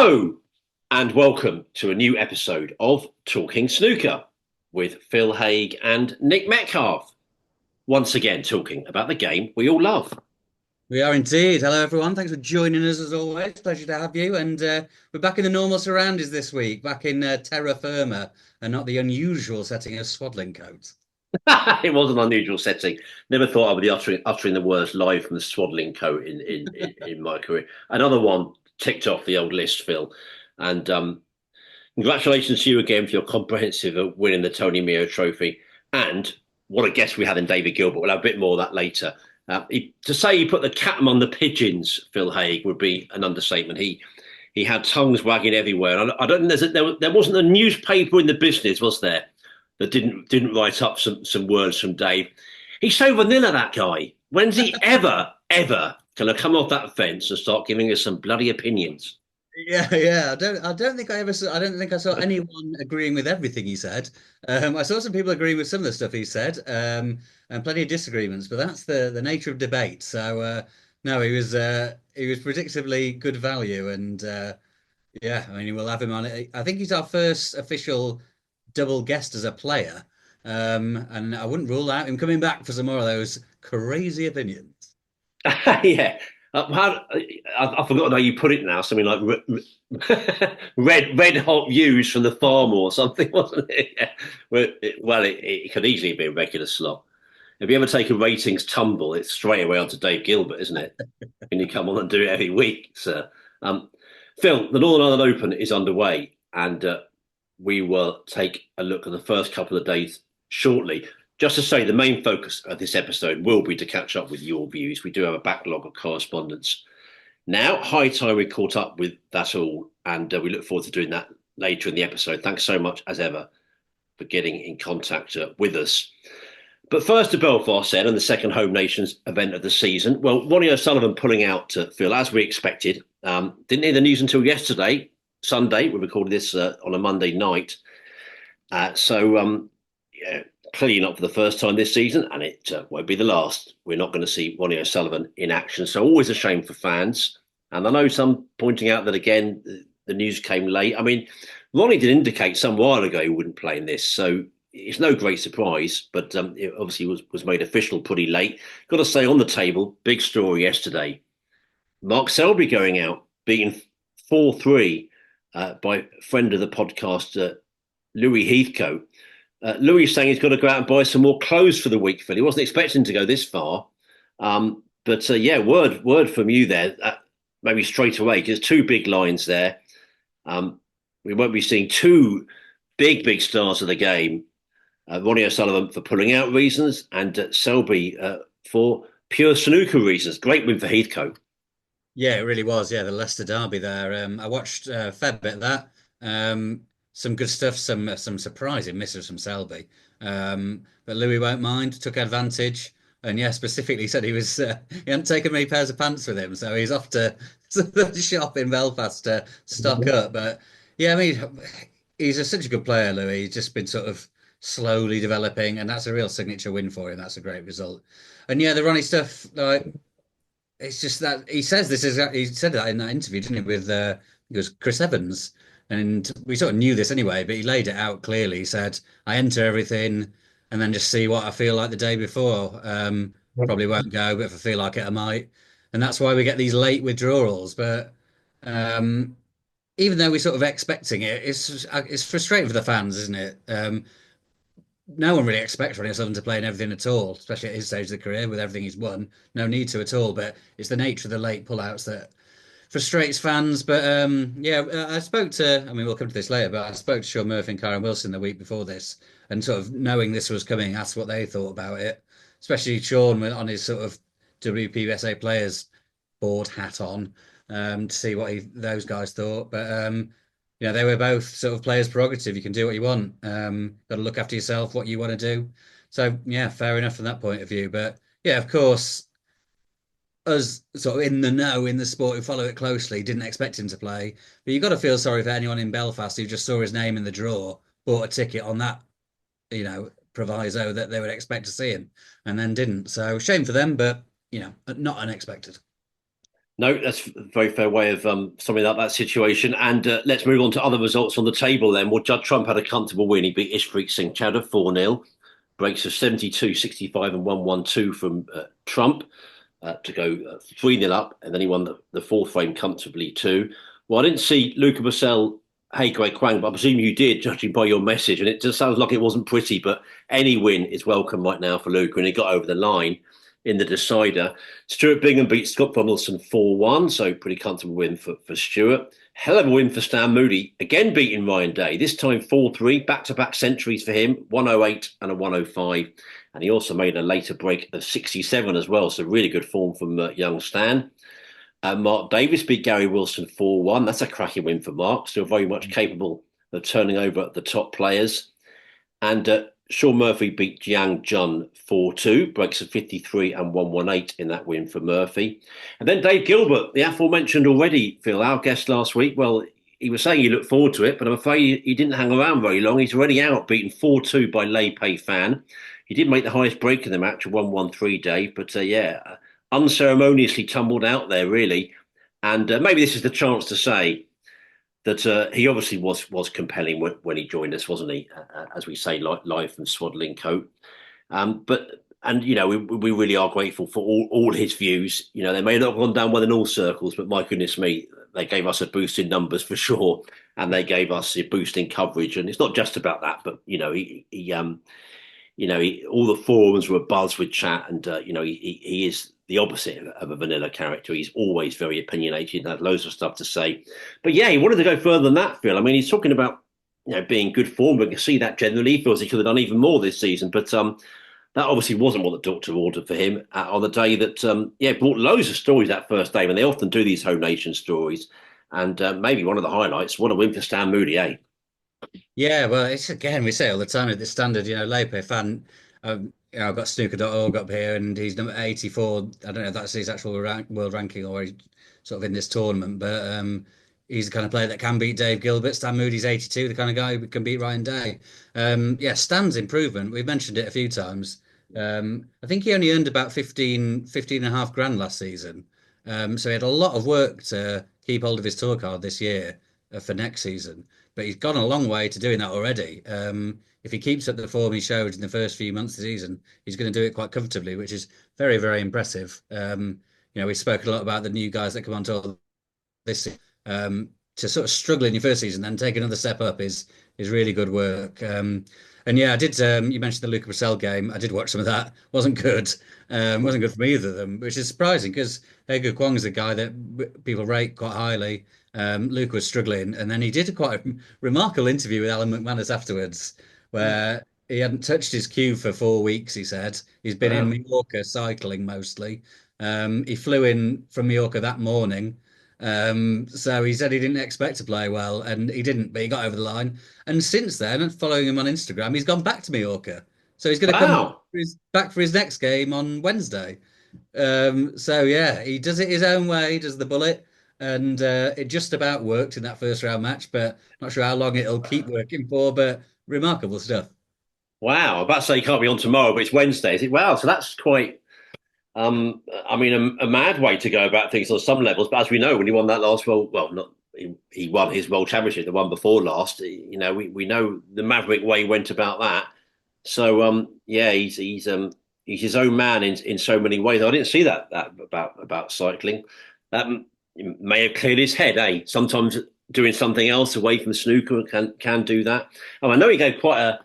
Hello, and welcome to a new episode of Talking Snooker with Phil Haigh and Nick Metcalf. Once again, talking about the game we all love. We are indeed. Hello, everyone. Thanks for joining us as always. Pleasure to have you. And we're back in the normal surroundings this week, back in terra firma and not the unusual setting of swaddling coats. It was an unusual setting. Never thought I would be uttering the words live from the swaddling coat in my career. Another one ticked off the old list, Phil. And congratulations to you again for your comprehensive win in the Tony Meo Trophy. And what a guest we had in David Gilbert. We'll have a bit more of that later. To say he put the cat among the pigeons, Phil Haigh, would be an understatement. He had tongues wagging everywhere. And I don't think there wasn't a newspaper in the business, was there, that didn't write up some words from Dave. He's so vanilla, that guy. When's he ever going to come off that fence and start giving us some bloody opinions? Yeah. I don't think I saw anyone agreeing with everything he said. I saw some people agreeing with some of the stuff he said, and plenty of disagreements. But that's the nature of debate. So no, he was predictably good value, and yeah, I mean, we'll have him on it. I think he's our first official double guest as a player, and I wouldn't rule out him coming back for some more of those crazy opinions. Yeah. I've forgotten how you put it now. Something like red hot views from the farm or something, wasn't it? Yeah. It could easily be a regular slot. If you ever take a ratings tumble, it's straight away onto Dave Gilbert, isn't it? And you come on and do it every week. So, um, Phil, the Northern Ireland Open is underway, and we will take a look at the first couple of days shortly. Just to say, the main focus of this episode will be to catch up with your views. We do have a backlog of correspondence now. High time we caught up with that all, and we look forward to doing that later in the episode. Thanks so much, as ever, for getting in contact with us. But first to Belfast then, and the second home nations event of the season. Well, Ronnie O'Sullivan pulling out, Phil, as we expected. Didn't hear the news until yesterday, Sunday. We recorded this on a Monday night. Yeah, clearly not for the first time this season, and it won't be the last. We're not going to see Ronnie O'Sullivan in action, so always a shame for fans. And I know some pointing out that, again, the news came late. I mean, Ronnie did indicate some while ago he wouldn't play in this, so it's no great surprise, but it obviously was made official pretty late. Got to say, on the table, big story yesterday. Mark Selby going out, beaten 4-3 by friend of the podcast, Louis Heathcote. Louis saying he's got to go out and buy some more clothes for the week, Phil. He wasn't expecting to go this far. But yeah, word from you there, maybe straight away, because two big lines there. We won't be seeing two big stars of the game. Ronnie O'Sullivan for pulling out reasons, and Selby for pure snooker reasons. Great win for Heathcote. Yeah, it really was. Yeah, the Leicester derby there. I watched a fair bit of that. Some good stuff, some surprising misses from Selby. But Louis won't mind, took advantage, and yeah, specifically said he hadn't taken many pairs of pants with him, so he's off to the shop in Belfast to stock up. But yeah, I mean, such a good player, Louis. He's just been sort of slowly developing, and that's a real signature win for him. That's a great result. And yeah, the Ronnie stuff, like it's just that he said that in that interview, didn't he, with it was Chris Evans. And we sort of knew this anyway, but he laid it out clearly. He said, I enter everything and then just see what I feel like the day before. Probably won't go, but if I feel like it, I might. And that's why we get these late withdrawals. But um, even though we're sort of expecting it, it's frustrating for the fans, isn't it? No one really expects Ronnie O'Sullivan to play in everything at all, especially at his stage of the career with everything he's won. No need to at all. But it's the nature of the late pullouts that frustrates fans. But yeah, I spoke to, I mean, we'll come to this later, but I spoke to Sean Murphy and Kyren Wilson the week before this, and sort of knowing this was coming, asked what they thought about it, especially Sean on his sort of WPSA players board hat on, to see what those guys thought. But they were both sort of players' prerogative. You can do what you want. Got to look after yourself, what you want to do. So yeah, fair enough from that point of view. But yeah, of course, us sort of in the know in the sport who follow it closely didn't expect him to play. But you've got to feel sorry for anyone in Belfast who just saw his name in the draw, bought a ticket on that, proviso that they would expect to see him and then didn't. So shame for them, but not unexpected. No, that's a very fair way of summing up that situation. And let's move on to other results on the table then. Well, Judd Trump had a comfortable win. He beat Ishpreet Singh Chadha 4-0. Breaks of 72, 65 and 1-1-2 from Trump to go 3-0 up. And then he won the fourth frame comfortably too. Well, I didn't see Luca Bassel, hey, Greg Kwang, but I presume you did, judging by your message. And it just sounds like it wasn't pretty, but any win is welcome right now for Luca. And he got over the line in the decider. Stuart Bingham beat Scott Donaldson 4-1, so pretty comfortable win for Stuart. Hell of a win for Stan Moody, again beating Ryan Day, this time 4-3, back-to-back centuries for him, 108 and a 105. And he also made a later break of 67 as well, so really good form from young Stan. Mark Davis beat Gary Wilson 4-1. That's a cracking win for Mark, still very much capable of turning over the top players. And Sean Murphy beat Jiang Jun 4-2, breaks of 53 and 118 in that win for Murphy. And then Dave Gilbert, the aforementioned already, Phil, our guest last week. Well, he was saying he looked forward to it, but I'm afraid he didn't hang around very long. He's already out, beaten 4-2 by Lei Pei Fan. He did make the highest break in the match, 1-1-3, Dave, but unceremoniously tumbled out there, really. And maybe this is the chance to say that he obviously was compelling when he joined us, wasn't he? As we say, live from Swaddling Coat. We really are grateful for all his views. You know, they may not have gone down well in all circles, but my goodness me, they gave us a boost in numbers for sure, and they gave us a boost in coverage. And it's not just about that, but all the forums were abuzz with chat, and he is the opposite of a vanilla character. He's always very opinionated and had loads of stuff to say. But yeah, he wanted to go further than that, Phil. I mean, he's talking about being good form, but you can see that generally. He feels he could have done even more this season, but that obviously wasn't what the doctor ordered for him on the day that brought loads of stories that first day, and they often do these home nation stories. And maybe one of the highlights, what a win for Stan Moody, eh? Yeah, well, it's again, we say all the time at the standard, Lepe fan. I've got snooker.org up here, and he's number 84. I don't know if that's his actual world ranking or he's sort of in this tournament, but he's the kind of player that can beat Dave Gilbert. Stan Moody's 82, the kind of guy who can beat Ryan Day. Stan's improvement, we've mentioned it a few times. I think he only earned about 15 and a half grand last season. So he had a lot of work to keep hold of his tour card this year for next season. But he's gone a long way to doing that already. If he keeps up the form he showed in the first few months of the season, he's going to do it quite comfortably, which is very, very impressive. We spoke a lot about the new guys that come on tour this season. To sort of struggle in your first season, then take another step up is really good work. I did. You mentioned the Luca Brissell game. I did watch some of that. Wasn't good. Wasn't good for me either of them, which is surprising because Hege Kwong is a guy that people rate quite highly. Luke was struggling, and then he did quite a remarkable interview with Alan McManus afterwards, where he hadn't touched his cue for 4 weeks. He said he's been in Mallorca cycling mostly. He flew in from Mallorca that morning. So he said he didn't expect to play well, and he didn't, but he got over the line. And since then, following him on Instagram, he's gone back to Mallorca. So he's going to come back for his next game on Wednesday. He does it his own way, he does the bullet, and it just about worked in that first round match, but not sure how long it'll keep working for, but remarkable stuff. Wow, I'm about to say he can't be on tomorrow, but it's Wednesday. Is it? Wow, so that's quite a mad way to go about things on some levels. But as we know, when he won that last he won his world championship, the one before last. We know the maverick way he went about that. So he's his own man in so many ways. I didn't see that about cycling. May have cleared his head. Sometimes doing something else away from snooker can do that. I know he gave quite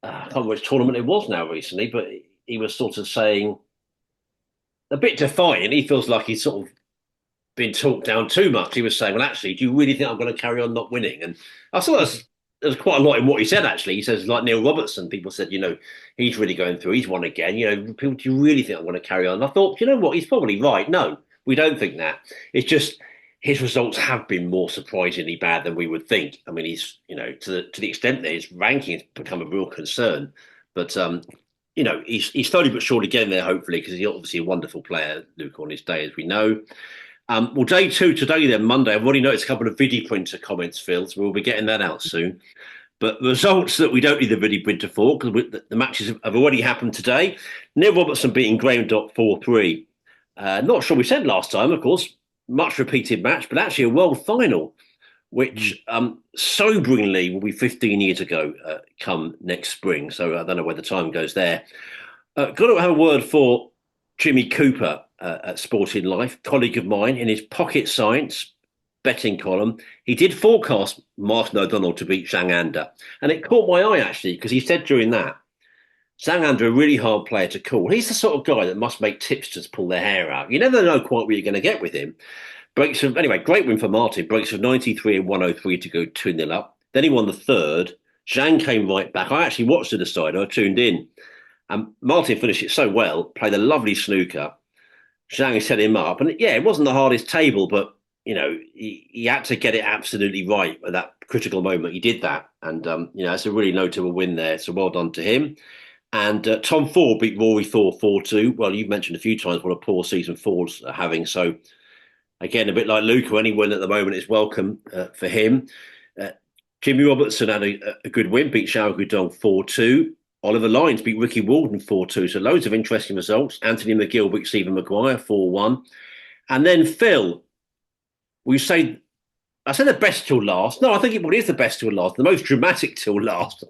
I can't remember which tournament it was now recently, but he was sort of saying, a bit defiant. He feels like he's sort of been talked down too much. He was saying, well, actually, do you really think I'm going to carry on not winning? And I thought there's quite a lot in what he said, actually. He says, like Neil Robertson, people said, he's really going through, he's won again. People, do you really think I'm going to carry on? And I thought, you know what, he's probably right. No, we don't think that. It's just his results have been more surprisingly bad than we would think. I mean, he's, to the extent that his ranking has become a real concern. But he's slowly but surely getting there, hopefully, because he's obviously a wonderful player, Luke, on his day, as we know. Day two today, then, Monday. I've already noticed a couple of video printer comments, Phil, so we'll be getting that out soon. But the results that we don't need the video printer for, because the matches have already happened today. Neil Robertson beating Graham Dot 4-3. Not sure we said last time, of course. much repeated match, but actually a world final, Mm. which soberingly will be 15 years ago come next spring. So I don't know where the time goes there. Got to have a word for Jimmy Cooper at Sporting Life, colleague of mine in his pocket science betting column. He did forecast Martin O'Donnell to beat Zhang Anda, and it caught my eye actually because he said during that Zhang Anda a really hard player to call. He's the sort of guy that must make tipsters pull their hair out. You never know quite what you're going to get with him. Breaks of anyway, great win for Martin. Breaks of 93 and 103 to go 2-0 up. Then he won the third. Zhang came right back. I actually watched the decider. I tuned in. And Martin finished it so well, played a lovely snooker. Zhang set him up. And yeah, it wasn't the hardest table, but he had to get it absolutely right at that critical moment. He did that. And it's a really notable win there. So well done to him. And Tom Ford beat Rory Thor 4-2. Well, you've mentioned a few times what a poor season Ford's having. So again, a bit like Luca, any win at the moment is welcome for him. Uh, Jimmy Robertson had a good win, beat Xiao Guodong 4-2. Oliver Lyons beat Ricky Walden 4-2. So loads of interesting results. Anthony McGill beat Stephen Maguire 4-1. And then Phil, we say, I said the best till last. No, I think it is the best till last, the most dramatic till last.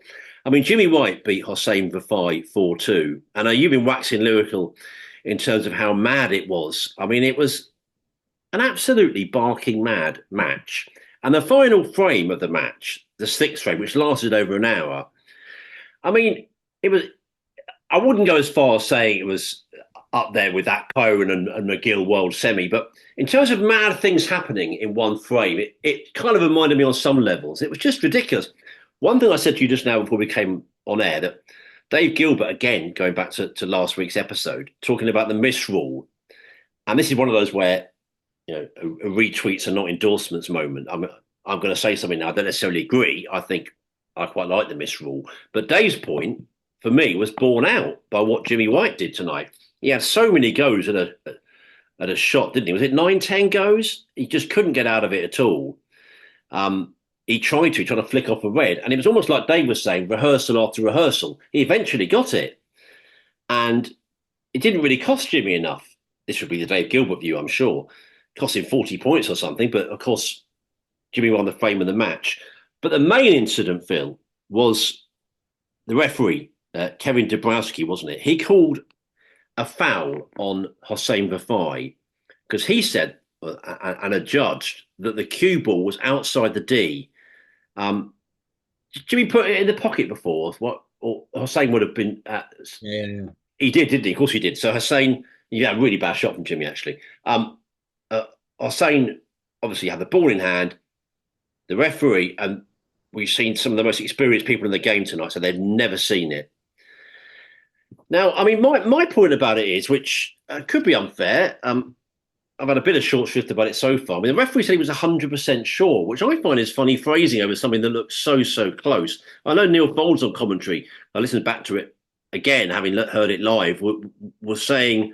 I mean, Jimmy White beat Hossein Vafai 4-2. And you've been waxing lyrical in terms of how mad it was. I mean, it was an absolutely barking mad match. And the final frame of the match, the sixth frame, which lasted over an hour, I mean, it was. I wouldn't go as far as saying it was up there with that Kyren and McGill World Semi, but in terms of mad things happening in one frame, it kind of reminded me on some levels. It was just ridiculous. One thing I said to you just now before we came on air that Dave Gilbert, again, going back to last week's episode, talking about the misrule. And this is one of those where a retweets are not endorsements moment. I'm going to say something now. I don't necessarily agree. I think I quite like the misrule, but Dave's point for me was borne out by what Jimmy White did tonight. He had so many goes at a shot, didn't he? Was it 9, 10 goes? He just couldn't get out of it at all. He tried to flick off a red, and it was almost like Dave was saying, rehearsal after rehearsal. He eventually got it, and it didn't really cost Jimmy enough. This would be the Dave Gilbert view, I'm sure. Cost him 40 points or something, but of course, Jimmy won the frame of the match. But the main incident, Phil, was the referee, Kevin Dabrowski, wasn't it? He called a foul on Hossein Vafai because he said and adjudged that the cue ball was outside the D. Jimmy put it in the pocket before. What or Hossein would have been. Yeah. He did, didn't he? Of course he did. So Hossein, yeah, a really bad shot from Jimmy actually. Hossein obviously had the ball in hand. The referee, and we've seen some of the most experienced people in the game tonight, so they've never seen it. Now, I mean, my point about it is, which could be unfair. I've had a bit of short shrift about it so far. I mean, the referee said he was 100% sure, which I find is funny phrasing over something that looks so close. I know Neil Foulds on commentary, I listened back to it again, having heard it live, was saying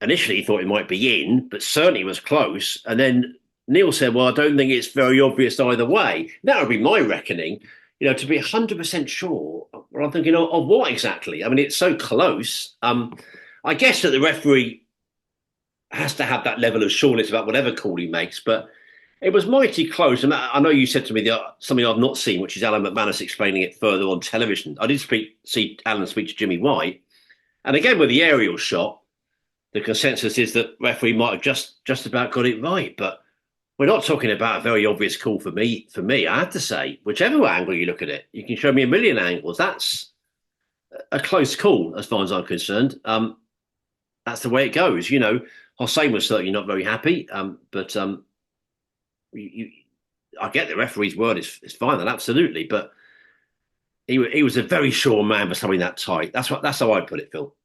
initially he thought it might be in, but certainly was close. And then Neil said, well, I don't think it's very obvious either way. That would be my reckoning, to be 100% sure. Well, I'm thinking of what exactly? I mean, it's so close. I guess that the referee has to have that level of sureness about whatever call he makes, but it was mighty close. And I know you said to me something I've not seen, which is Alan McManus explaining it further on television. I did see Alan speak to Jimmy White. And again, with the aerial shot, the consensus is that referee might have just about got it right. But we're not talking about a very obvious call for me. For me, I have to say, whichever angle you look at it, you can show me a million angles. That's a close call, as far as I'm concerned. That's the way it goes. Hossein was certainly not very happy, but I get the referee's word is fine, and absolutely, but he was a very sure man for something that tight. That's how I put it, Phil.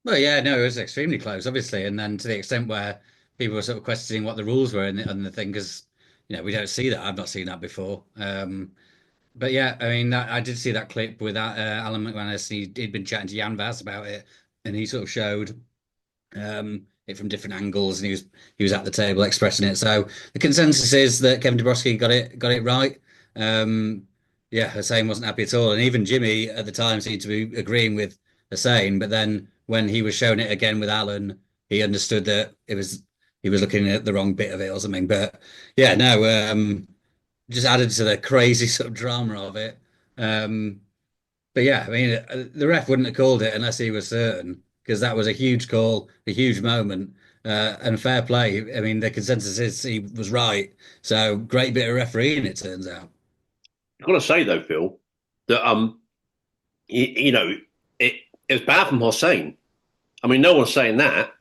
Well, yeah, no, it was extremely close, obviously, and then to the extent where people were sort of questioning what the rules were and the thing, because we don't see that. I've not seen that before. But yeah, I mean, I did see that clip with Alan McManus. He'd been chatting to Jan Vaz about it, and he sort of showed it from different angles, and he was at the table expressing it. So the consensus is that Kevin Dabrowski got it right. Yeah, Hussein wasn't happy at all, and even Jimmy at the time seemed to be agreeing with Hussein. But then when he was showing it again with Alan, he understood that he was looking at the wrong bit of it or something. But yeah, no, just added to the crazy sort of drama of it. Um, but yeah, I mean, the ref wouldn't have called it unless he was certain, because that was a huge call, a huge moment, and fair play. I mean, the consensus is he was right. So great bit of refereeing, it turns out. I've got to say though, Phil, that you know, it it was bad from Hossein. I mean, no one's saying that.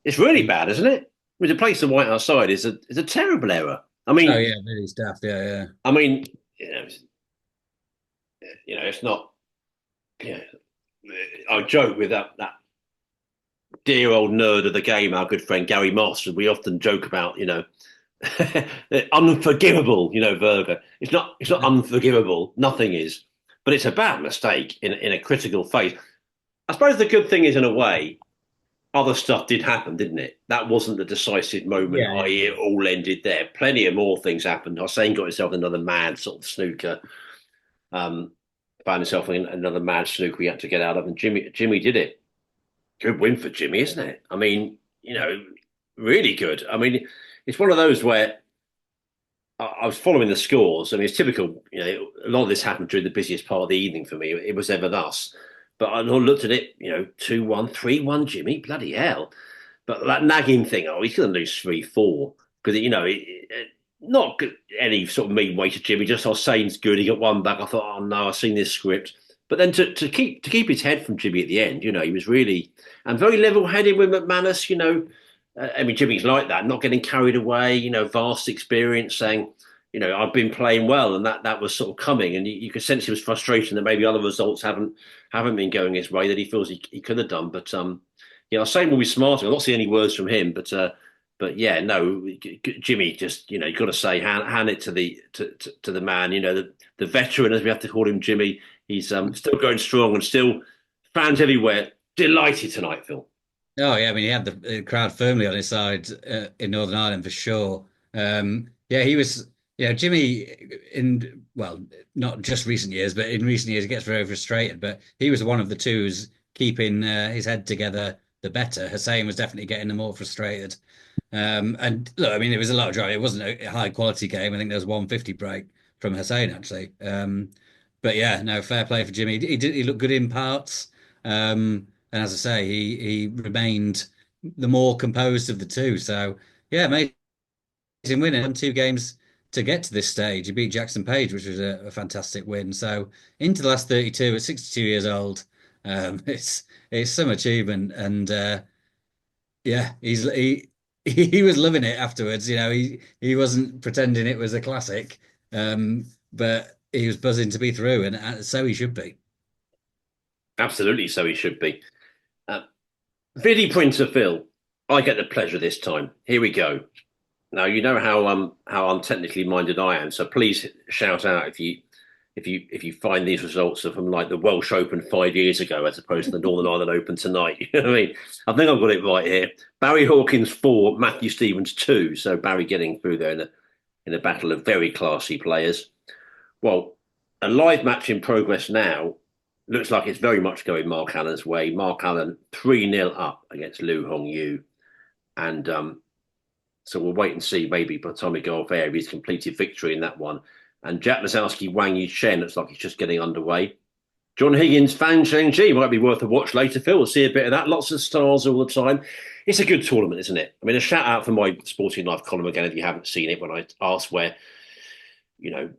It's really bad, isn't it? I mean, to place the white outside is a terrible error. Oh yeah, really daft. Yeah, yeah. I mean, it's not. Yeah, I joke with that dear old nerd of the game, our good friend Gary Moss, and we often joke about, unforgivable, Verga. It's not unforgivable. Nothing is, but it's a bad mistake in a critical phase. I suppose the good thing is, in a way, other stuff did happen, didn't it? That wasn't the decisive moment, Yeah, i.e., it all ended there. Plenty of more things happened. Hossein got himself another mad sort of snooker. Um, Found himself in another mad snooker he had to get out of, and Jimmy did it. Good win for Jimmy, isn't it? I mean, really good. I mean, it's one of those where I was following the scores. I mean, it's typical. A lot of this happened during the busiest part of the evening for me. It was ever thus. But I looked at it, 2-1, 3-1, Jimmy, bloody hell. But that nagging thing, oh, he's going to lose 3-4. Because, not any sort of mean way to Jimmy, just Hussein's good. He got one back. I thought, oh no, I've seen this script. But then to keep his head from Jimmy at the end, he was really and very level headed with McManus. I mean, Jimmy's like that, not getting carried away. Vast experience, saying, I've been playing well, and that was sort of coming, and you could sense his frustration that maybe other results haven't been going his way that he feels he could have done. But I was saying we'll be smarter. I'm not seeing any words from him, but yeah, no, Jimmy just you got to say hand it to the man, the veteran as we have to call him, Jimmy. He's still going strong and still fans everywhere delighted tonight, Phil. Oh yeah, I mean he had the crowd firmly on his side in Northern Ireland for sure. Yeah, he was. Yeah, Jimmy in well, not just recent years, but in recent years he gets very frustrated. But he was one of the two who's keeping his head together the better. Hussein was definitely getting the more frustrated. And look, I mean it was a lot of drive. It wasn't a high quality game. I think there was 150 break from Hussein actually. But yeah, no, fair play for Jimmy. He looked good in parts. And as I say, he remained the more composed of the two. So yeah, amazing win in 2 games to get to this stage. He beat Jackson Page, which was a fantastic win. So into the last 32 at 62 years old, it's some achievement. And yeah, he was loving it afterwards. He wasn't pretending it was a classic, but he was buzzing to be through, and so he should be. Absolutely, so he should be. Uh, Vidi Printer Phil, I get the pleasure this time. Here we go. Now you know how untechnically minded I am, so please shout out if you find these results are from like the Welsh Open 5 years ago as opposed to the Northern Ireland Open tonight. You know what I mean? I think I've got it right here. Barry Hawkins 4, Matthew Stevens 2. So Barry getting through there in a battle of very classy players. Well, a live match in progress now. Looks like it's very much going Mark Allen's way. Mark Allen 3-0 up against Liu Hongyu. And so we'll wait and see maybe by the time we go off air, he's completed victory in that one. And Jack Lazowski, Wang Yushen looks like he's just getting underway. John Higgins, Fan Zhengji might be worth a watch later, Phil. We'll see a bit of that. Lots of stars all the time. It's a good tournament, isn't it? I mean, a shout out for my Sporting Life column again if you haven't seen it when I asked where, you know,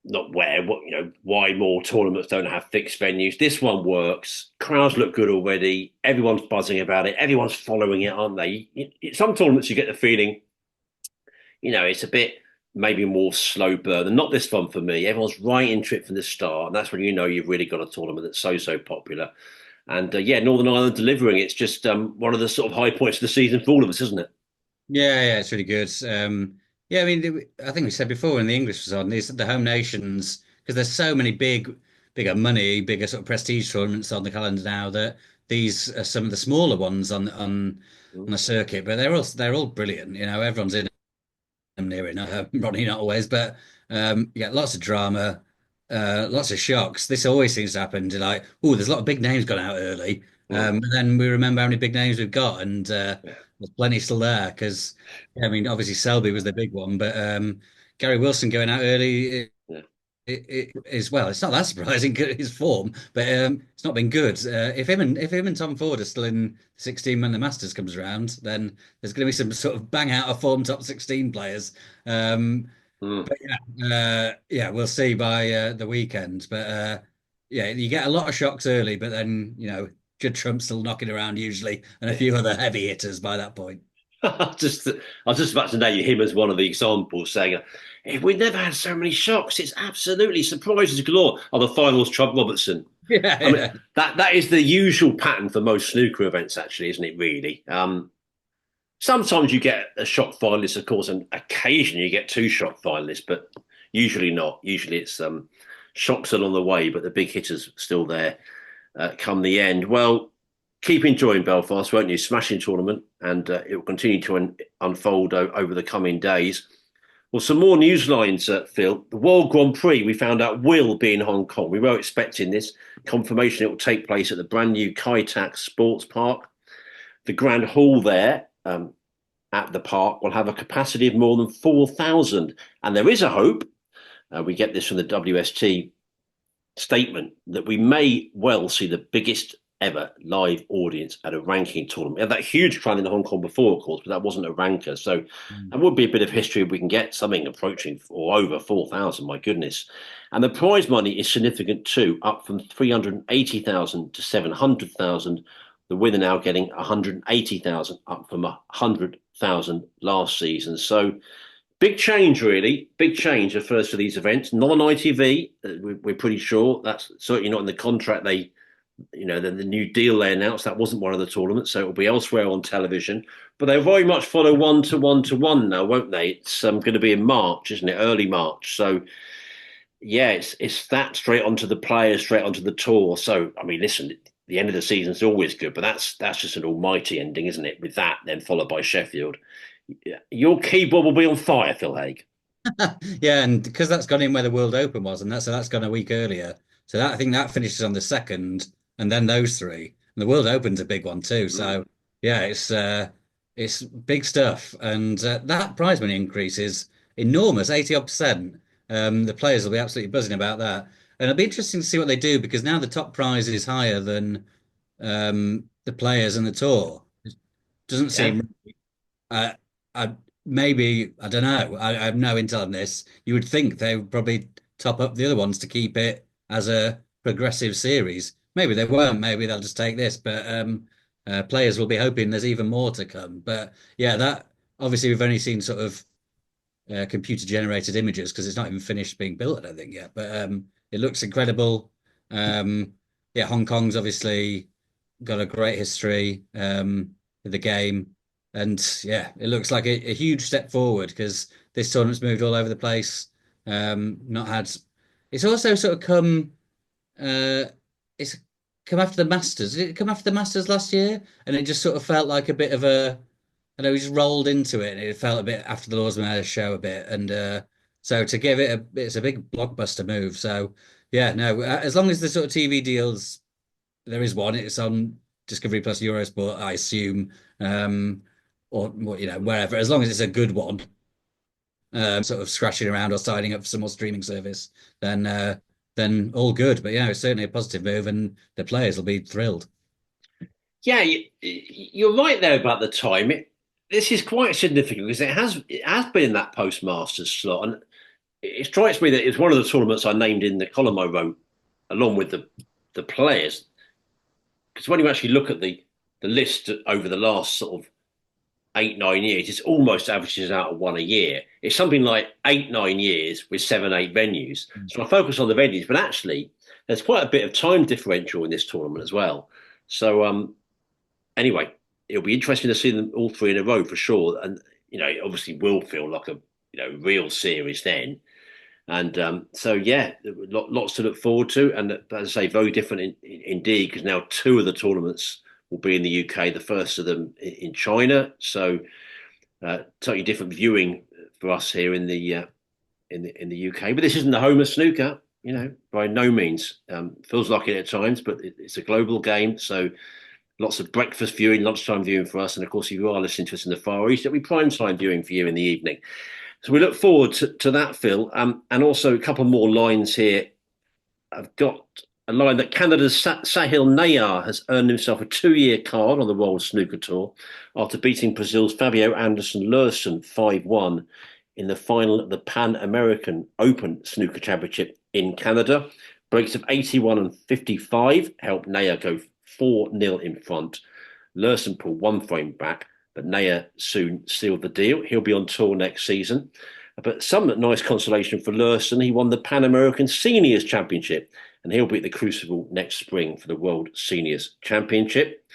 not where, what, why more tournaments don't have fixed venues. This one works. Crowds look good already. Everyone's buzzing about it. Everyone's following it, aren't they? Some tournaments you get the feeling, it's a bit maybe more slow burn. And not this one for me. Everyone's right into it from the start. And that's when you've really got a tournament that's so popular. And yeah, Northern Ireland delivering. It's just one of the sort of high points of the season for all of us, isn't it? Yeah, yeah, it's really good. Yeah, I mean, I think we said before when the English was on, these the home nations, because there's so many bigger money, bigger sort of prestige tournaments on the calendar now that these are some of the smaller ones on the circuit, but they're all brilliant. Everyone's in them near enough. Ronnie not always, but yeah, lots of drama, lots of shocks. This always seems to happen. Like, oh, there's a lot of big names gone out early, Mm. but then we remember how many big names we've got, and there's plenty still there because, I mean, obviously Selby was the big one, but Gary Wilson going out early Yeah. it is well. It's not that surprising his form, but it's not been good. If him and Tom Ford are still in 16 when the Masters comes around, then there's going to be some sort of bang out of form top 16 players. Um, Mm. but yeah, we'll see by the weekend. But yeah, you get a lot of shocks early, but then Judd Trump's still knocking around usually, and a few other heavy hitters by that point. just, I was just about to name him as one of the examples, saying, "If we've never had so many shocks, it's absolutely surprises galore." Oh, the finals, Trump Robertson. Yeah, I mean, yeah. that is the usual pattern for most snooker events, actually, isn't it? Really. Sometimes you get a shock finalist, of course, and occasionally you get two shock finalists, but usually not. Usually it's shocks along the way, but the big hitters still there come the end. Well, keep enjoying Belfast, won't you? Smashing tournament, and it will continue to unfold over the coming days. Well, some more news lines, Phil. The World Grand Prix, we found out, will be in Hong Kong. We were expecting this confirmation. It will take place at the brand new Kai Tak Sports Park. The Grand Hall there at the park will have a capacity of more than 4,000. And there is a hope, we get this from the WST statement, that we may well see the biggest ever live audience at a ranking tournament. We had that huge crowd in Hong Kong before, of course, but that wasn't a ranker. So that would be a bit of history if we can get something approaching or over 4,000, my goodness. And the prize money is significant too, up from 380,000 to 700,000. The winner now getting 180,000, up from 100,000 last season. So big change, really. Big change at first for these events. Not on ITV. We're pretty sure that's certainly not in the contract. The new deal they announced, that wasn't one of the tournaments, so it'll be elsewhere on television. But they'll very much follow 1 to 1 now, won't they? It's going to be in March, isn't it? Early March. So yeah, it's that straight onto the players, straight onto the tour. So I mean, listen, the end of the season is always good, but that's just an almighty ending, isn't it? With that, then followed by Sheffield. Your keyboard will be on fire, Phil Haig. Yeah, and because that's gone in where the World Open was, and that's gone a week earlier. So I think that finishes on the second, and then those three. And the World Open's a big one too. Mm. So yeah, it's big stuff, and that prize money increase is enormous, 80 odd percent. The players will be absolutely buzzing about that, and it'll be interesting to see what they do because now the top prize is higher than the players and the tour. It doesn't Yeah. seem I, I maybe I don't know. I have no intel on this. You would think they would probably top up the other ones to keep it as a progressive series. Maybe they won't. Maybe they'll just take this. But players will be hoping there's even more to come. But yeah, that obviously we've only seen sort of computer generated images because it's not even finished being built, I don't think yet. But it looks incredible. Um, yeah, Hong Kong's obviously got a great history with the game. And yeah, it looks like a huge step forward because this tournament's moved all over the place. Not had. It's also sort of uh, it's come after the Masters. Did it come after the Masters last year? And it just sort of felt like a bit of a, I know, we just rolled into it. And it felt a bit after the Lordsman had a show a bit. And so to give it it's a big blockbuster move. So yeah, no, as long as the sort of TV deals, there is one. It's on Discovery Plus Eurosport, I assume, or wherever. As long as it's a good one, sort of scratching around or signing up for some more streaming service, then all good. But yeah, it's certainly a positive move, and the players will be thrilled. Yeah, you're right there about the time. This is quite significant because it has been in that postmasters slot, and it strikes me that it's one of the tournaments I named in the column I wrote along with the players. Because when you actually look at the list over the last sort of 8 9 years, it's almost averages out of one a year. It's something like 8 9 years with 7 8 venues. So I focus on the venues, but actually there's quite a bit of time differential in this tournament as well. So anyway, it'll be interesting to see them all three in a row for sure. And it obviously will feel like a real series then. And so yeah, lots to look forward to. And as I say, very different indeed because now two of the tournaments will be in the UK. The first of them in China. So totally different viewing for us here in the UK. But this isn't the home of snooker. By no means. Feels like it at times, but it's a global game. So Lots of breakfast viewing, lunchtime viewing for us. And of course, if you are listening to us in the Far East, it'll be prime time viewing for you in the evening. So we look forward to that, Phil. And also a couple more lines here. I've got a line that Canada's Sahil Nayar has earned himself a 2-year card on the World Snooker Tour after beating Brazil's Fabio Anderson Lerson 5-1 in the final of the Pan American Open Snooker Championship in Canada. Breaks of 81 and 55 helped Nayar go 4-0 in front. Lerson pulled one frame back, but Nayar soon sealed the deal. He'll be on tour next season. But some nice consolation for Lerson. He won the Pan American Seniors Championship, and he'll be at the Crucible next spring for the World Seniors Championship.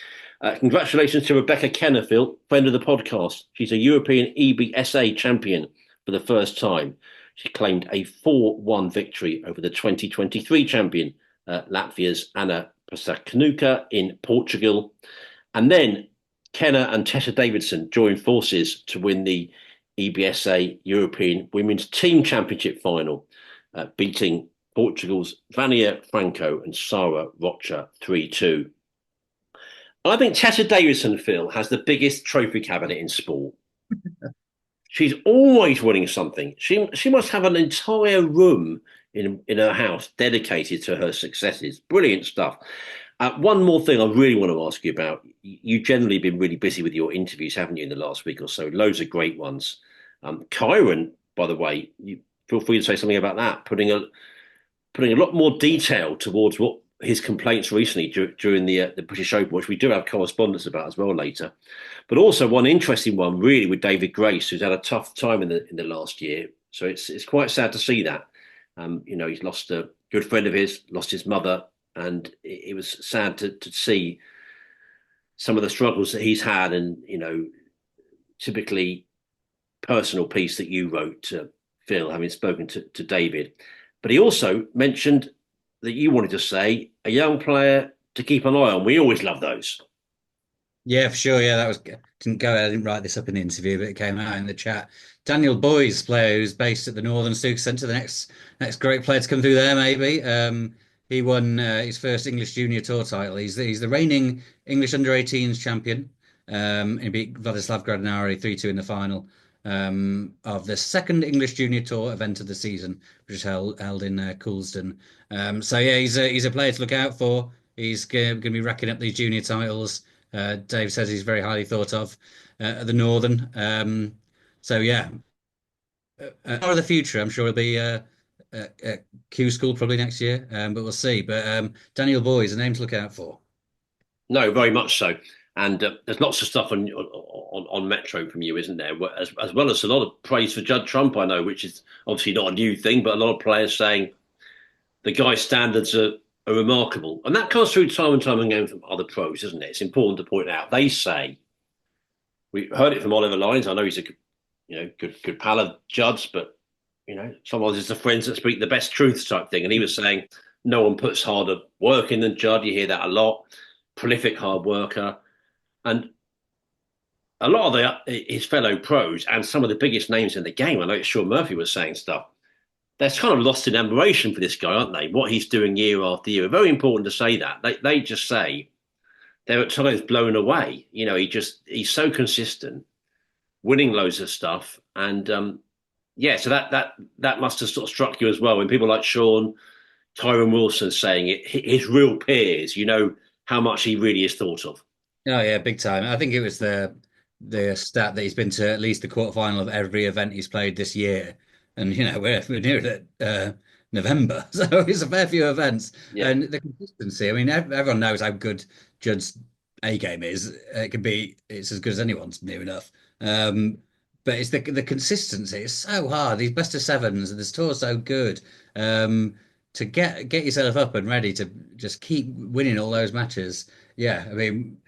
Congratulations to Rebecca Kennerfield, friend of the podcast. She's a European EBSA champion for the first time. She claimed a 4-1 victory over the 2023 champion, Latvia's Anna Pasaknuka in Portugal. And then Kenner and Tessa Davidson joined forces to win the EBSA European Women's Team Championship final, beating Portugal's Vania Franco and Sarah Rocha 3-2. I think Tessa Davidson, Phil, has the biggest trophy cabinet in sport. She's always winning something. She must have an entire room in her house dedicated to her successes. Brilliant stuff. One more thing I really want to ask you about. You've generally been really busy with your interviews, haven't you, in the last week or so? Loads of great ones. Kyren, by the way, you feel free to say something about that, putting a lot more detail towards what his complaints recently during the British Open, which we do have correspondence about as well later. But also one interesting one, really, with David Grace, who's had a tough time in the last year. So it's quite sad to see that. He's lost a good friend of his, lost his mother, and it was sad to see some of the struggles that he's had, and typically personal piece that you wrote, Phil, having spoken to David. But he also mentioned that you wanted to say a young player to keep an eye on. We always love those. Yeah, for sure. Yeah, that was didn't go. I didn't write this up in the interview, but it came out in the chat. Daniel Boyes, player who's based at the Northern Snooker Centre, the next great player to come through there, maybe. He won his first English Junior Tour title. He's the reigning English Under-18s champion. He beat Vladislav Gradinari 3-2 in the final of the second English Junior Tour event of the season, which is held in Coulsdon. So yeah, he's a player to look out for. He's going to be racking up these junior titles. Dave says he's very highly thought of at the Northern. So yeah, of the future, I'm sure he'll be at Q School probably next year, but we'll see. But Daniel Boyes, a name to look out for. No, very much so. And there's lots of stuff on Metro from you, isn't there? As well as a lot of praise for Judd Trump, I know, which is obviously not a new thing, but a lot of players saying the guy's standards are remarkable. And that comes through time and time again from other pros, isn't it? It's important to point out. They say, we heard it from Oliver Lyons. I know he's a good pal of Judd's, but sometimes it's the friends that speak the best truths type thing. And he was saying no one puts harder work in than Judd. You hear that a lot. Prolific hard worker. And a lot of his fellow pros and some of the biggest names in the game, I know Sean Murphy was saying stuff, they're kind of lost in admiration for this guy, aren't they? What he's doing year after year. Very important to say that. They just say they're at times blown away. He's so consistent, winning loads of stuff. And so that must have sort of struck you as well when people like Sean, Kyren Wilson saying it, his real peers, how much he really is thought of. Oh yeah, big time. I think it was the stat that he's been to at least the quarterfinal of every event he's played this year, and we're near it November, so it's a fair few events. Yeah. And the consistency. I mean, everyone knows how good Judd's A game is. It's as good as anyone's near enough. But it's the consistency. It's so hard. These best of sevens and this tour's so good. To get yourself up and ready to just keep winning all those matches. Yeah, I mean,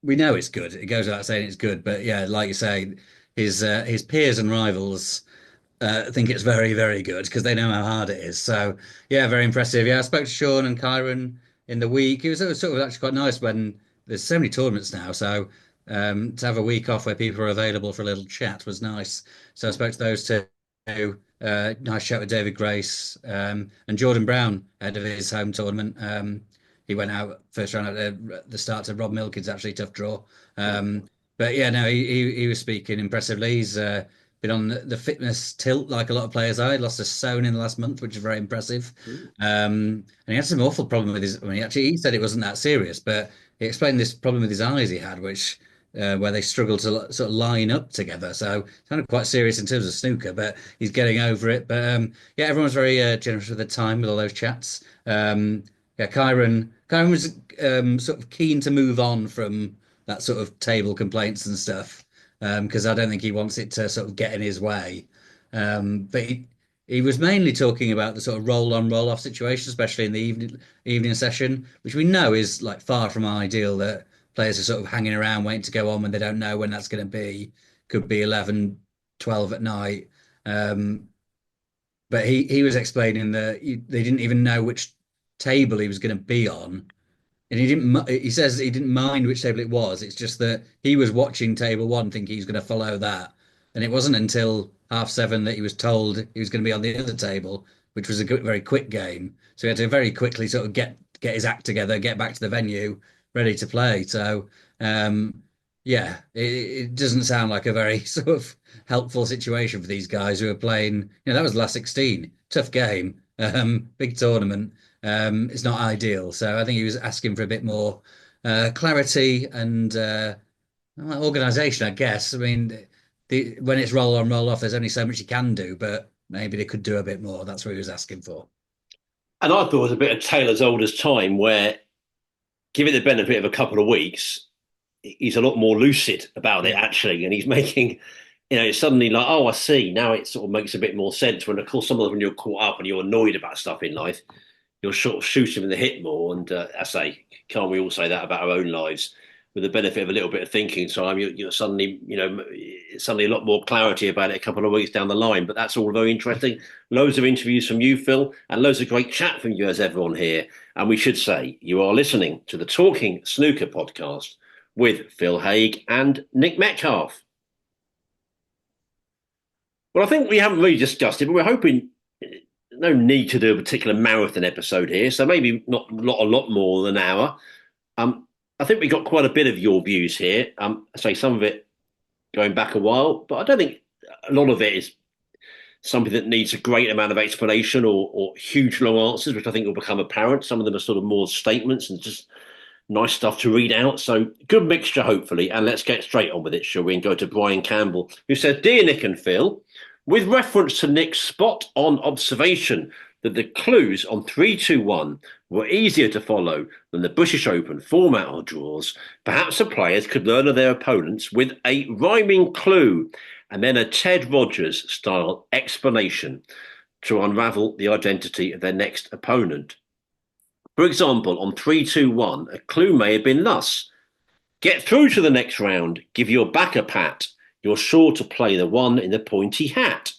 we know it's good. It goes without saying it's good, but yeah, like you say, his peers and rivals think it's very, very good because they know how hard it is. So yeah, very impressive. Yeah, I spoke to Sean and Kyren in the week. It was sort of actually quite nice when there's so many tournaments now. So to have a week off where people are available for a little chat was nice. So I spoke to those two. Nice chat with David Grace and Jordan Brown ahead of his home tournament. he went out first round at the start to Rob Milkins, actually tough draw. But yeah, no, he was speaking impressively. He's been on the fitness tilt like a lot of players are. He lost a stone in the last month, which is very impressive. And he had some awful problem with his. I mean, actually, he said it wasn't that serious, but he explained this problem with his eyes he had, which where they struggled to sort of line up together. So it's kind of quite serious in terms of snooker, but he's getting over it. But yeah, everyone's very generous with the time with all those chats. Yeah, Kyren was sort of keen to move on from that sort of table complaints and stuff because I don't think he wants it to sort of get in his way. But he was mainly talking about the sort of roll on, roll off situation, especially in the evening session, which we know is like far from ideal. That players are sort of hanging around waiting to go on when they don't know when that's going to be. Could be 11, 12 at night. Um, but he was explaining that they didn't even know which table he was going to be on, and he didn't. He says he didn't mind which table it was. It's just that he was watching table one, thinking he's going to follow that, and it wasn't until 7:30 that he was told he was going to be on the other table, which was a very quick game. So he had to very quickly sort of get his act together, get back to the venue, ready to play. So yeah, it doesn't sound like a very sort of helpful situation for these guys who are playing. That was the last 16, tough game, big tournament. It's not ideal. So I think he was asking for a bit more clarity and organisation, I guess. I mean, when it's roll on, roll off, there's only so much you can do, but maybe they could do a bit more. That's what he was asking for. And I thought it was a bit of Taylor's oldest time where, give it the benefit of a couple of weeks, he's a lot more lucid about it Yeah. actually, and he's making, it's suddenly like, oh, I see. Now it sort of makes a bit more sense. When of course, some of them when you're caught up and you're annoyed about stuff in life, you'll sort of shoot him in the hip more. And I say, can't we all say that about our own lives? With the benefit of a little bit of thinking time, you're suddenly, suddenly a lot more clarity about it a couple of weeks down the line. But that's all very interesting. Loads of interviews from you, Phil, and loads of great chat from you as everyone here. And we should say you are listening to the Talking Snooker podcast with Phil Haig and Nick Metcalf. Well, I think we haven't really discussed it, but we're hoping no need to do a particular marathon episode here, so maybe not a lot more than an hour. I think we got quite a bit of your views here. I say some of it going back a while, but I don't think a lot of it is something that needs a great amount of explanation or huge long answers, which I think will become apparent. Some of them are sort of more statements and just nice stuff to read out. So good mixture, hopefully. And let's get straight on with it, shall we? And go to Brian Campbell, who said, "Dear Nick and Phil, with reference to Nick's spot-on observation that the clues on 3-2-1 were easier to follow than the British Open format or draws, perhaps the players could learn of their opponents with a rhyming clue and then a Ted Rogers-style explanation to unravel the identity of their next opponent. For example, on 3-2-1, a clue may have been thus: get through to the next round, give your back a pat, you're sure to play the one in the pointy hat."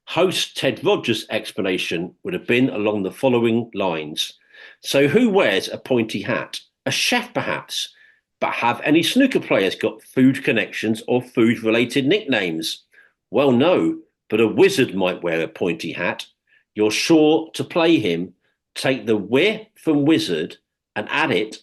Host Ted Rogers' explanation would have been along the following lines: so who wears a pointy hat? A chef, perhaps? But have any snooker players got food connections or food-related nicknames? Well, no, but a wizard might wear a pointy hat. You're sure to play him. Take the "we're" from wizard and add it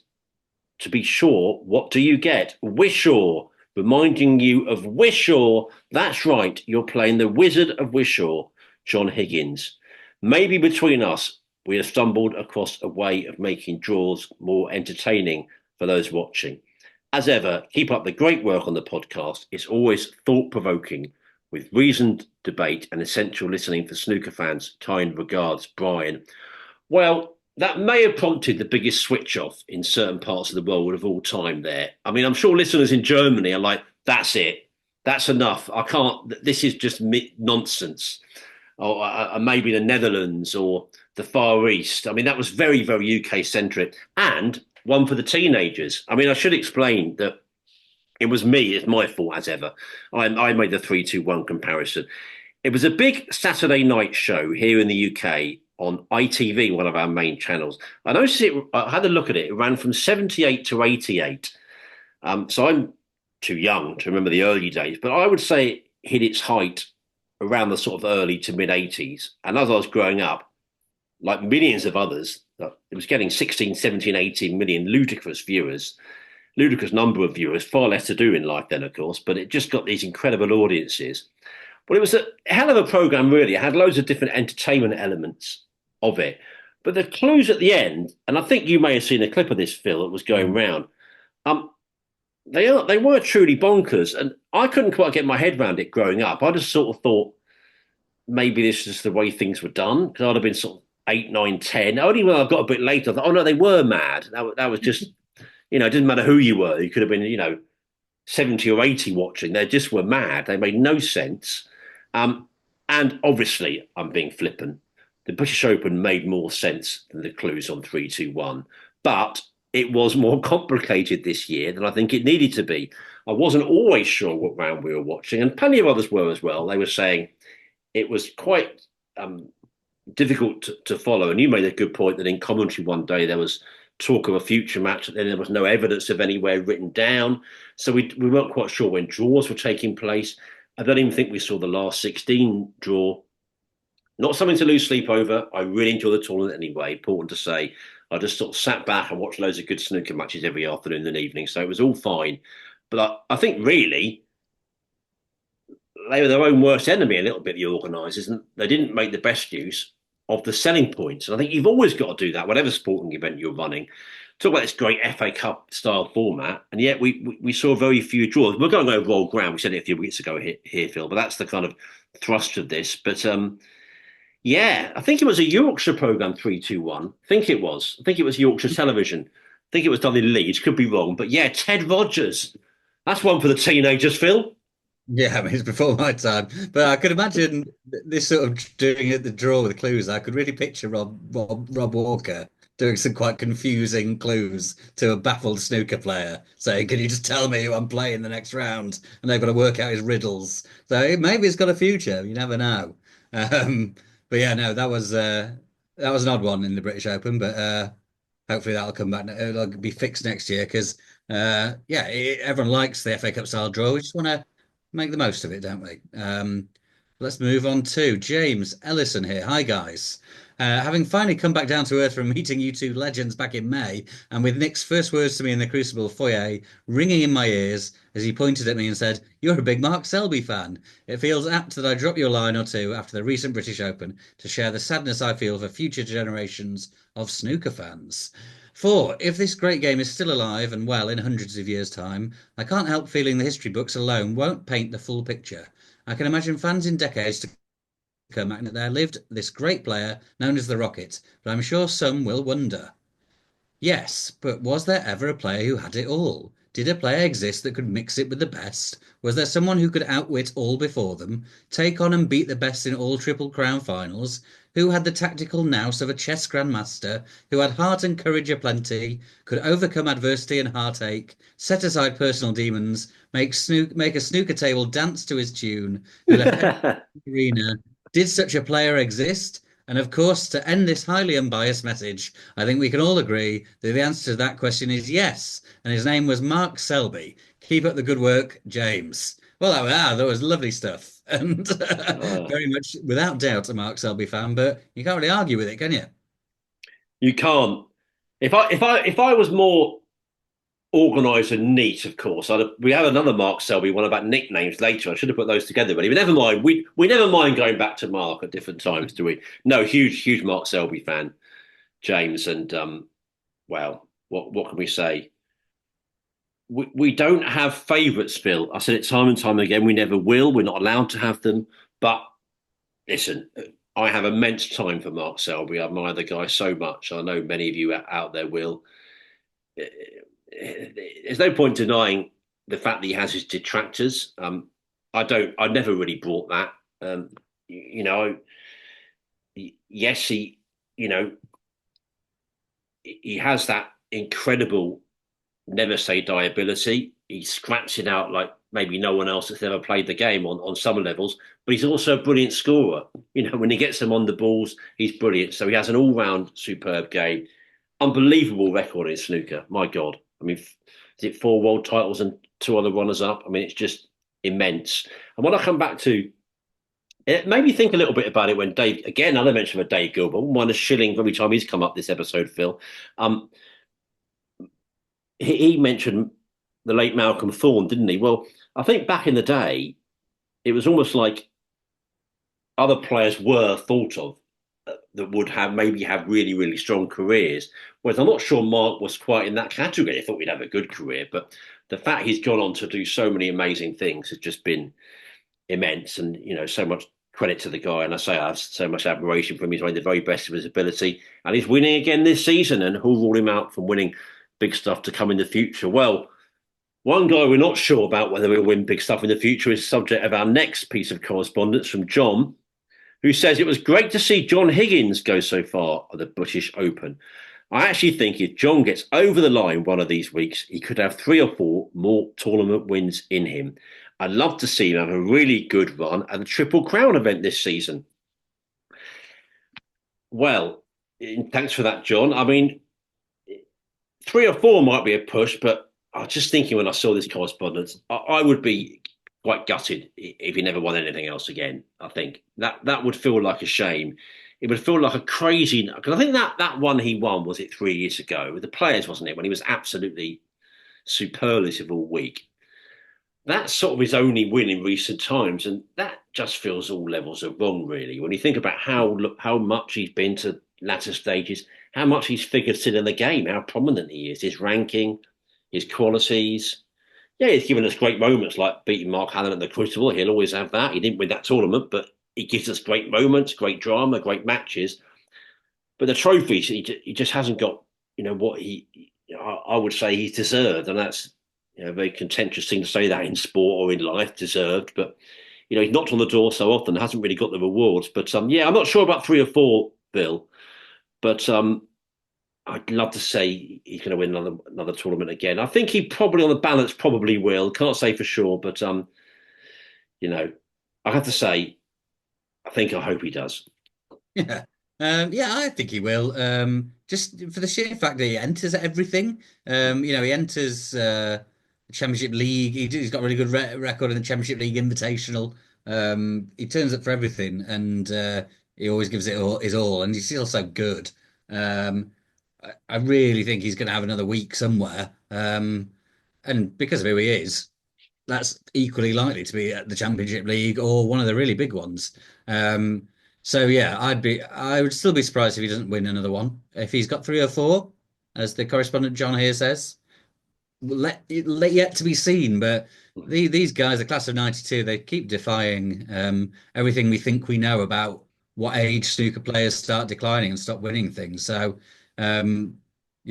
to be sure. What do you get? Wishaw, reminding you of Wishaw. That's right, you're playing the Wizard of Wishaw, John Higgins. Maybe between us, we have stumbled across a way of making draws more entertaining for those watching. As ever, keep up the great work on the podcast. It's always thought-provoking, with reasoned debate and essential listening for snooker fans. Kind regards, Brian. Well, that may have prompted the biggest switch off in certain parts of the world of all time there. I mean, I'm sure listeners in Germany are like, that's it. That's enough. I can't, this is just nonsense. Or maybe the Netherlands or the Far East. I mean, that was very, very UK centric, and one for the teenagers. I mean, I should explain that it was me. It's my fault as ever. I made the 3-2-1 comparison. It was a big Saturday night show here in the UK on ITV, one of our main channels. I noticed it. I had a look at it. It ran from 78 to 88. So I'm too young to remember the early days, but I would say it hit its height around the sort of early to mid 80s. And as I was growing up, like millions of others, it was getting 16, 17, 18 million ludicrous viewers, ludicrous number of viewers, far less to do in life then, of course, but it just got these incredible audiences. But it was a hell of a program, really. It had loads of different entertainment elements of it. But the clues at the end, and I think you may have seen a clip of this, Phil, that was going round. Um, they were truly bonkers, and I couldn't quite get my head around it growing up. I just sort of thought maybe this is the way things were done because I'd have been sort of 8, 9, 10. Only when I got a bit later, I thought, oh no, they were mad. That was just, it didn't matter who you were. You could have been, 70 or 80 watching. They just were mad. They made no sense. And obviously, I'm being flippant. The British Open made more sense than the clues on 3-2-1. But it was more complicated this year than I think it needed to be. I wasn't always sure what round we were watching, and plenty of others were as well. They were saying it was quite difficult to follow. And you made a good point that in commentary one day there was talk of a future match, and then there was no evidence of anywhere written down. So we weren't quite sure when draws were taking place. I don't even think we saw the last 16 draw. Not something to lose sleep over. I really enjoy the tournament anyway. Important to say. I just sort of sat back and watched loads of good snooker matches every afternoon and evening. So it was all fine. But I think really they were their own worst enemy a little bit, the organisers, and they didn't make the best use of the selling points. And I think you've always got to do that, whatever sporting event you're running. Talk about this great FA Cup style format, and yet we saw very few draws. We're going over old ground. We said it a few weeks ago here, Phil, but that's the kind of thrust of this. But yeah, I think it was a Yorkshire programme 3-2-1. I think it was. I think it was Yorkshire Television. I think it was done in Leeds. Could be wrong, but yeah, Ted Rogers. That's one for the teenagers, Phil. Yeah, I mean, it's before my time, but I could imagine this sort of doing it the draw with clues. I could really picture Rob Walker doing some quite confusing clues to a baffled snooker player, saying, "Can you just tell me who I'm playing the next round?" And they've got to work out his riddles. So maybe it's got a future. You never know. Um, but yeah, no, that was an odd one in the British Open, but hopefully that'll come back. It'll be fixed next year because yeah, everyone likes the FA Cup style draw. We just want to make the most of it, don't we? Let's move on to James Ellison here. Hi, guys. Having finally come back down to earth from meeting you two legends back in May, and with Nick's first words to me in the Crucible foyer ringing in my ears as he pointed at me and said, "You're a big Mark Selby fan." It feels apt that I drop you a line or two after the recent British Open to share the sadness I feel for future generations of snooker fans. For if this great game is still alive and well in hundreds of years' time, I can't help feeling the history books alone won't paint the full picture. I can imagine fans in decades to come that there lived this great player known as the Rocket, but I'm sure some will wonder. Yes, but was there ever a player who had it all? Did a player exist that could mix it with the best? Was there someone who could outwit all before them, take on and beat the best in all Triple Crown finals? Who had the tactical nous of a chess grandmaster, who had heart and courage aplenty, could overcome adversity and heartache, set aside personal demons, make a snooker table dance to his tune, who left the arena? Did such a player exist? And of course, to end this highly unbiased message, I think we can all agree that the answer to that question is yes. And his name was Mark Selby. Keep up the good work, James. Well, that was lovely stuff. And very much, without doubt, a Mark Selby fan, but you can't really argue with it, can you? You can't. If I was more organised and neat, of course, we have another Mark Selby one about nicknames later. I should have put those together, but never mind. We never mind going back to Mark at different times, do we? No, huge Mark Selby fan, James, and well, what can we say? We don't have favourites, Phil. I said it time and time again. We never will. We're not allowed to have them. But listen, I have immense time for Mark Selby. I admire the guy so much. I know many of you out there will. There's no point denying the fact that he has his detractors. I never really brought that. You know, yes, he has that incredible never say die ability. He scraps it out like maybe no one else that's ever played the game on some levels, but he's also a brilliant scorer. When he gets them on the balls, he's brilliant. So he has an all-round superb game. Unbelievable record in snooker. My God. I mean, is it 4 world titles and 2 other runners up? I mean, it's just immense. And when I come back to It made me think a little bit about it when Dave, again, another mention of Dave Gilbert, one a shilling every time he's come up this episode, Phil. Um, he mentioned the late Malcolm Thorne, didn't he? Well, I think back in the day, it was almost like other players were thought of that would have maybe have really, really strong careers. Whereas I'm not sure Mark was quite in that category. I thought we'd have a good career, but the fact he's gone on to do so many amazing things has just been immense. And, so much credit to the guy. And I say I have so much admiration for him. He's made the very best of his ability. And he's winning again this season. And who'll rule him out from winning big stuff to come in the future? Well, one guy we're not sure about whether he'll win big stuff in the future is the subject of our next piece of correspondence from John, who says it was great to see John Higgins go so far at the British Open. I actually think if John gets over the line one of these weeks, he could have 3 or 4 more tournament wins in him. I'd love to see him have a really good run at the Triple Crown event this season. Well, thanks for that, John. I mean, 3 or 4 might be a push, but I was just thinking when I saw this correspondence, I would be quite gutted if he never won anything else again. I think that would feel like a shame. It would feel like a crazy, because I think that one he won, was it 3 years ago with the Players, wasn't it, when he was absolutely superlative all week. That's sort of his only win in recent times, and that just feels all levels of wrong, really. When you think about how much he's been to latter stages, how much he's figured still in the game, how prominent he is, his ranking, his qualities. Yeah, he's given us great moments like beating Mark Allen at the Crucible. He'll always have that. He didn't win that tournament, but he gives us great moments, great drama, great matches. But the trophies, he just hasn't got, what I would say he's deserved, and that's a very contentious thing to say that in sport or in life, deserved. But he's knocked on the door so often, hasn't really got the rewards. But yeah, I'm not sure about 3 or 4, Bill. But I'd love to say he's going to win another tournament again. I think he probably, on the balance, probably will. Can't say for sure, but I have to say, I hope he does. Yeah. Yeah, I think he will. Just for the sheer fact that he enters everything. He enters the Championship League. He's got a really good record in the Championship League Invitational. He turns up for everything, and he always gives it all, his all, and he's still so good. I really think he's going to have another week somewhere. And because of who he is, that's equally likely to be at the Championship League or one of the really big ones. So yeah, I would still be surprised if he doesn't win another one. If he's got 3 or 4, as the correspondent John here says, let yet to be seen. But these guys, the class of '92, they keep defying everything we think we know about what age snooker players start declining and stop winning things. So we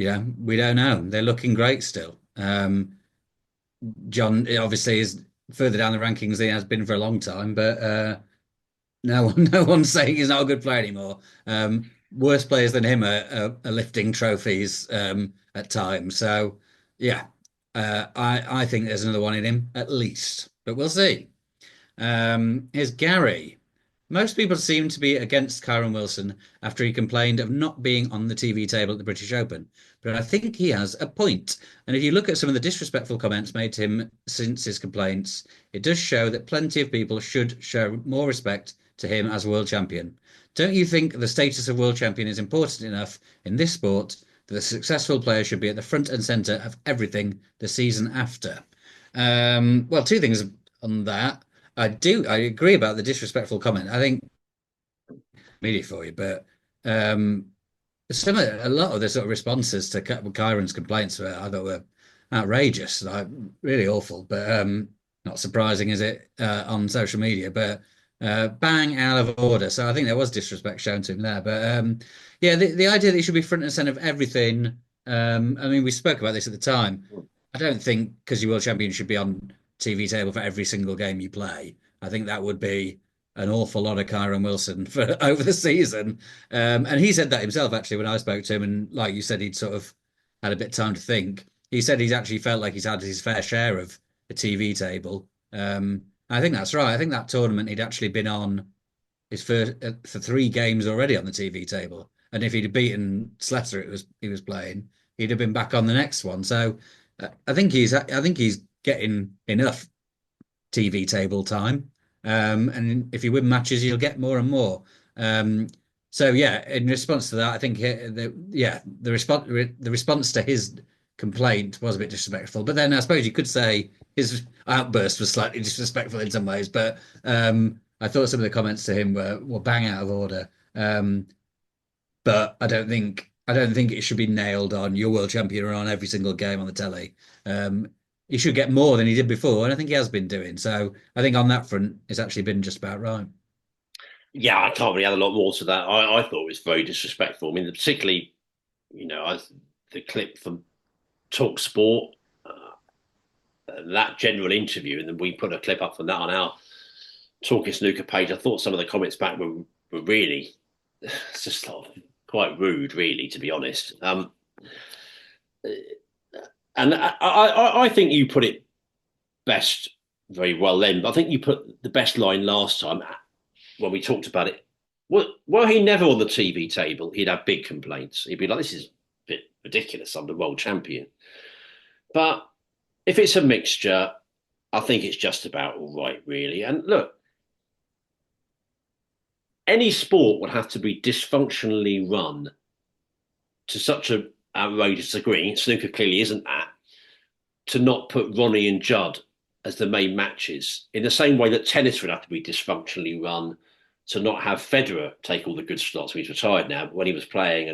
don't know. They're looking great still. John obviously is further down the rankings than he has been for a long time, but no one's saying he's not a good player anymore. Worse players than him are lifting trophies at times. So yeah, I think there's another one in him at least, but we'll see. Here's Gary. Most people seem to be against Kyren Wilson after he complained of not being on the TV table at the British Open. But I think he has a point. And if you look at some of the disrespectful comments made to him since his complaints, it does show that plenty of people should show more respect to him as world champion. Don't you think the status of world champion is important enough in this sport that the successful player should be at the front and centre of everything the season after? Well, 2 things on that. I agree about the disrespectful comment. I think media for you, but a lot of the sort of responses to Kyren's complaints I thought were outrageous, like really awful, but not surprising, is it, on social media? But bang out of order. So I think there was disrespect shown to him there. But yeah, the idea that he should be front and center of everything. I mean, we spoke about this at the time. I don't think because you're world champion you should be on TV table for every single game you play. I think that would be an awful lot of Kyren Wilson for over the season. And he said that himself actually when I spoke to him, and like you said, he'd sort of had a bit of time to think. He said he's actually felt like he's had his fair share of the TV table. I think that's right. I think that tournament he'd actually been on his first for 3 games already on the TV table, and if he'd have beaten Sletter, he was playing, he'd have been back on the next one. So I think he's getting enough TV table time. And if you win matches, you'll get more and more. Um, so yeah, in response to that, I think the response to his complaint was a bit disrespectful. But then I suppose you could say his outburst was slightly disrespectful in some ways. But I thought some of the comments to him were bang out of order. But I don't think it should be nailed on your world champion on every single game on the telly. He should get more than he did before, and I think he has been doing. So I think on that front, it's actually been just about right. Yeah, I can't really add a lot more to that. I thought it was very disrespectful. I mean, particularly, the clip from Talk Sport, that general interview, and then we put a clip up from that on our Talking Snooker page. I thought some of the comments back were really just sort of quite rude, really, to be honest. And I think you put it best very well then, but I think you put the best line last time when we talked about it. Were he never on the TV table, he'd have big complaints. He'd be like, this is a bit ridiculous. I'm the world champion. But if it's a mixture, I think it's just about all right, really. And look, any sport would have to be dysfunctionally run to such an outrageous degree. Snooker clearly isn't that. To not put Ronnie and Judd as the main matches, in the same way that tennis would have to be dysfunctionally run to not have Federer take all the good slots. He's retired now, but when he was playing,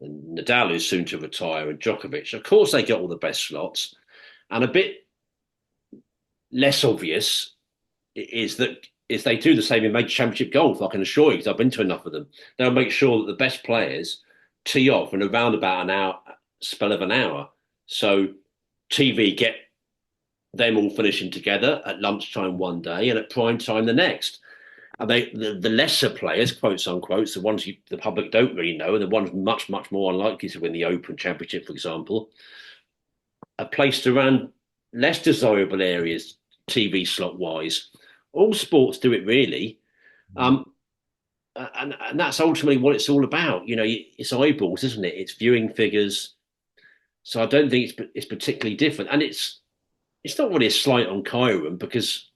and Nadal is soon to retire, and Djokovic, of course they get all the best slots. And a bit less obvious is that if they do the same in major championship golf, I can assure you, because I've been to enough of them, they'll make sure that the best players tee off in around about an hour, spell of an hour. So TV get them all finishing together at lunchtime one day and at prime time the next. And the lesser players, quotes unquote, the ones the public don't really know, and the ones much, much more unlikely to win the Open Championship, for example, are placed around less desirable areas, TV slot wise. All sports do it really. Um, and that's ultimately what it's all about. It's eyeballs, isn't it? It's viewing figures. So I don't think it's particularly different. And it's not really a slight on Kyren, because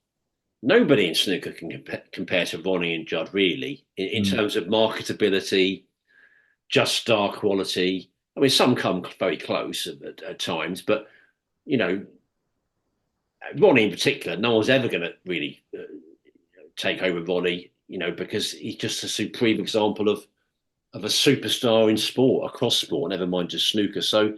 nobody in snooker can compare to Ronnie and Judd, really, in Mm. terms of marketability, just star quality. I mean, some come very close at times, but, you know, Ronnie in particular, no one's ever going to really take over Ronnie, because he's just a supreme example of a superstar in sport, across sport, never mind just snooker. So,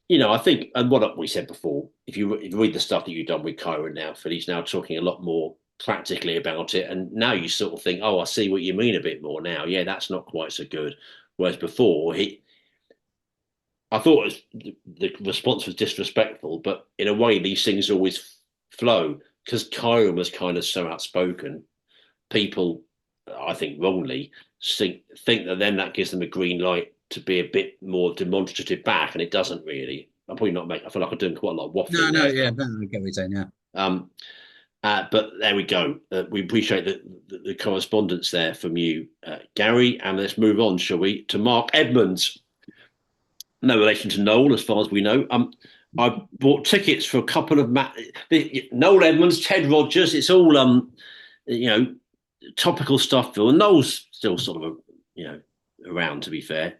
I think, and what we said before, if you read the stuff that you've done with Kyren now, Phil, he's now talking a lot more practically about it. And now you sort of think, oh, I see what you mean a bit more now. Yeah, that's not quite so good. Whereas before, I thought the response was disrespectful, but in a way, these things always flow, because Kyren was kind of so outspoken. People, I think wrongly, think that then that gives them a green light to be a bit more demonstrative back, and it doesn't really. I'm probably not making. I feel like I'm doing quite a lot of No, waffling no, there. yeah, no, I get what you're saying, yeah. Um, but there we go. We appreciate the correspondence there from you, Gary. And let's move on, shall we, to Mark Edmonds. No relation to Noel, as far as we know. I bought tickets for a couple of Noel Edmonds, Ted Rogers. It's all you know, topical stuff. Phil, and Noel's still sort of around, to be fair.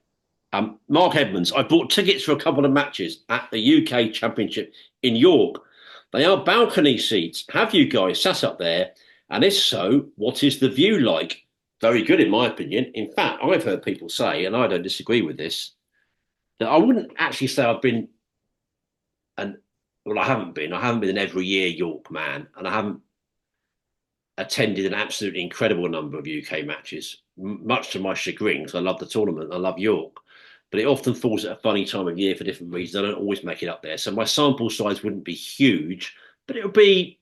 Mark Edmonds, I bought tickets for a couple of matches at the UK Championship in York. They are balcony seats. Have you guys sat up there? And if so, what is the view like? Very good, in my opinion. In fact, I've heard people say, and I don't disagree with this, that I wouldn't actually say I've been, and well, I haven't been. I haven't been an every year York man, and I haven't attended an absolutely incredible number of UK matches, much to my chagrin, because I love the tournament. I love York. But it often falls at a funny time of year for different reasons. I don't always make it up there. So my sample size wouldn't be huge, but it would be,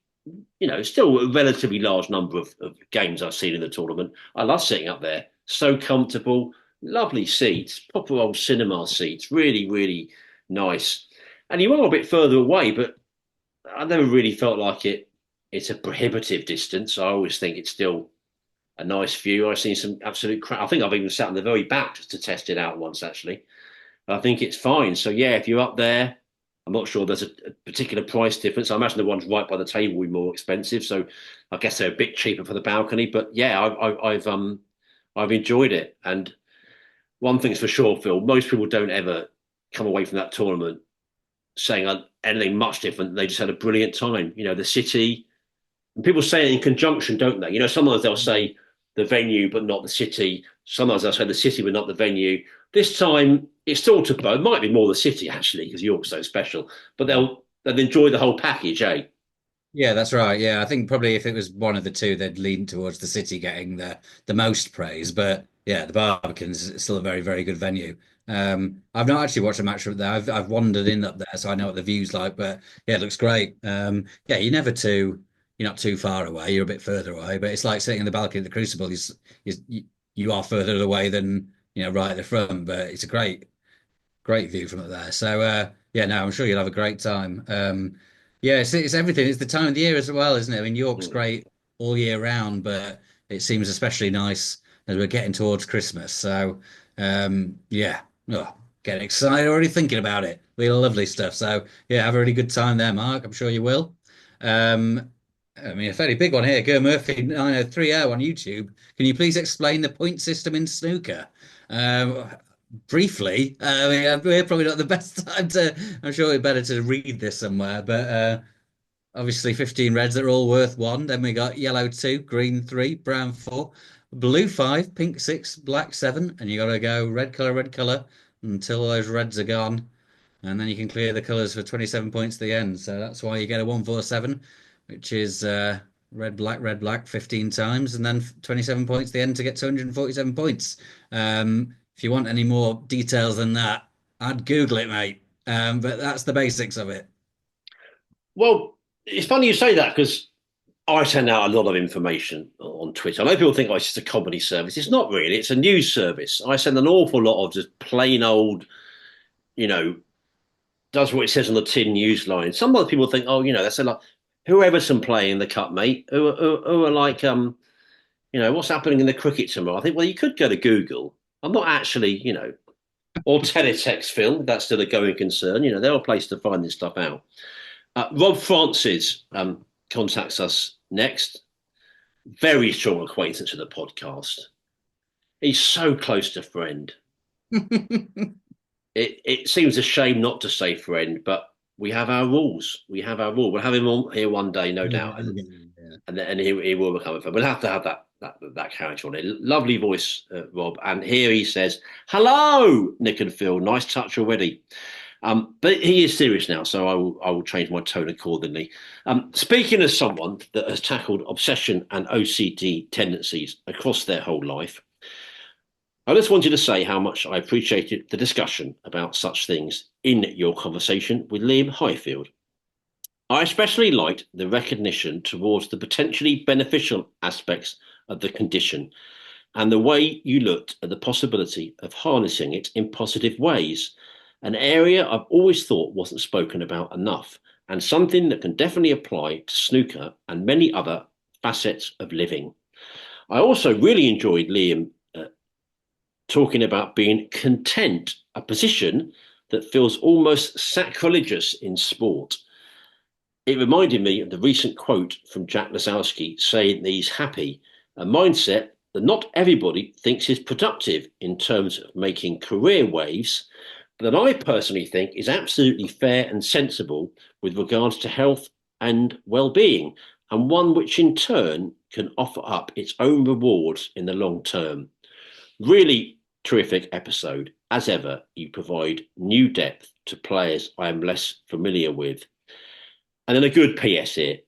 still a relatively large number of games I've seen in the tournament. I love sitting up there. So comfortable, lovely seats, proper old cinema seats, really, really nice. And you are a bit further away, but I never really felt like it's a prohibitive distance. I always think it's still a nice view. I've seen some absolute crap. I think I've even sat in the very back just to test it out once, actually. But I think it's fine. So, yeah, if you're up there, I'm not sure there's a particular price difference. I imagine the ones right by the table will be more expensive, so I guess they're a bit cheaper for the balcony. But yeah, I've enjoyed it, and one thing's for sure, Phil. Most people don't ever come away from that tournament saying anything much different. They just had a brilliant time. The city. And people say it in conjunction, don't they? Sometimes they'll say the venue but not the city. Sometimes they'll say the city but not the venue. This time it's sort of both. It might be more the city actually because York's so special. But they'll enjoy the whole package, eh? Yeah, that's right. Yeah, I think probably if it was one of the two, they'd lean towards the city getting the most praise. But yeah, the Barbican's still a very, very good venue. I've not actually watched a match up there. I've wandered in up there, so I know what the view's like. But yeah, it looks great. Yeah, you're not too far away. You're a bit further away, but it's like sitting in the balcony at the Crucible. You are further away than right at the front, but it's a great view from up there. So yeah, no, I'm sure you'll have a great time. Yeah, it's everything. It's the time of the year as well, isn't it? I mean, York's Mm. great all year round, but it seems especially nice as we're getting towards Christmas. So yeah, oh, getting excited already thinking about it. Really lovely stuff. So yeah, have a really good time there, Mark. I'm sure you will. Um, I mean, a fairly big one here. Ger Murphy 903 on YouTube. Can you please explain the point system in snooker? Um, Briefly. I mean, we're probably not the best time to. I'm sure we're better to read this somewhere, but obviously 15 reds that are all worth one. Then we got yellow two, green three, brown four, blue five, pink six, black seven, and you got to go red color until those reds are gone, and then you can clear the colors for 27 points at the end. So that's why you get a 147, which is red, black 15 times, and then 27 points at the end to get 247 points. If you want any more details than that, I'd Google it, mate. But that's the basics of it. Well, it's funny you say that because I send out a lot of information on Twitter. I know people think, it's just a comedy service. It's not really. It's a news service. I send an awful lot of just plain old, you know, does what it says on the tin news line. Some other people think, they say like, whoever's playing the cup, mate, who are like, what's happening in the cricket tomorrow? I think, well, you could go to Google. I'm not actually, or teletext, Phil. That's still a going concern. They're a place to find this stuff out. Rob Francis contacts us next. Very strong acquaintance of the podcast. He's so close to friend. It seems a shame not to say friend, but we have our rules. We have our rule. We'll have him on here one day, no doubt, and Yeah. he will become a friend. We'll have to have that character on it. Lovely voice, Rob. And here he says, "Hello, Nick and Phil. Nice touch already." But he is serious now, so I will change my tone accordingly. Speaking as someone that has tackled obsession and OCD tendencies across their whole life, I just wanted to say how much I appreciated the discussion about such things in your conversation with Liam Highfield. I especially liked the recognition towards the potentially beneficial aspects of the condition and the way you looked at the possibility of harnessing it in positive ways, an area I've always thought wasn't spoken about enough, and something that can definitely apply to snooker and many other facets of living. I also really enjoyed Liam talking about being content, a position that feels almost sacrilegious in sport. It reminded me of the recent quote from Jack Lazowski saying that he's happy, a mindset that not everybody thinks is productive in terms of making career waves, but that I personally think is absolutely fair and sensible with regards to health and well-being, and one which in turn can offer up its own rewards in the long term. Really terrific episode. As ever, you provide new depth to players I am less familiar with. And then a good PS here.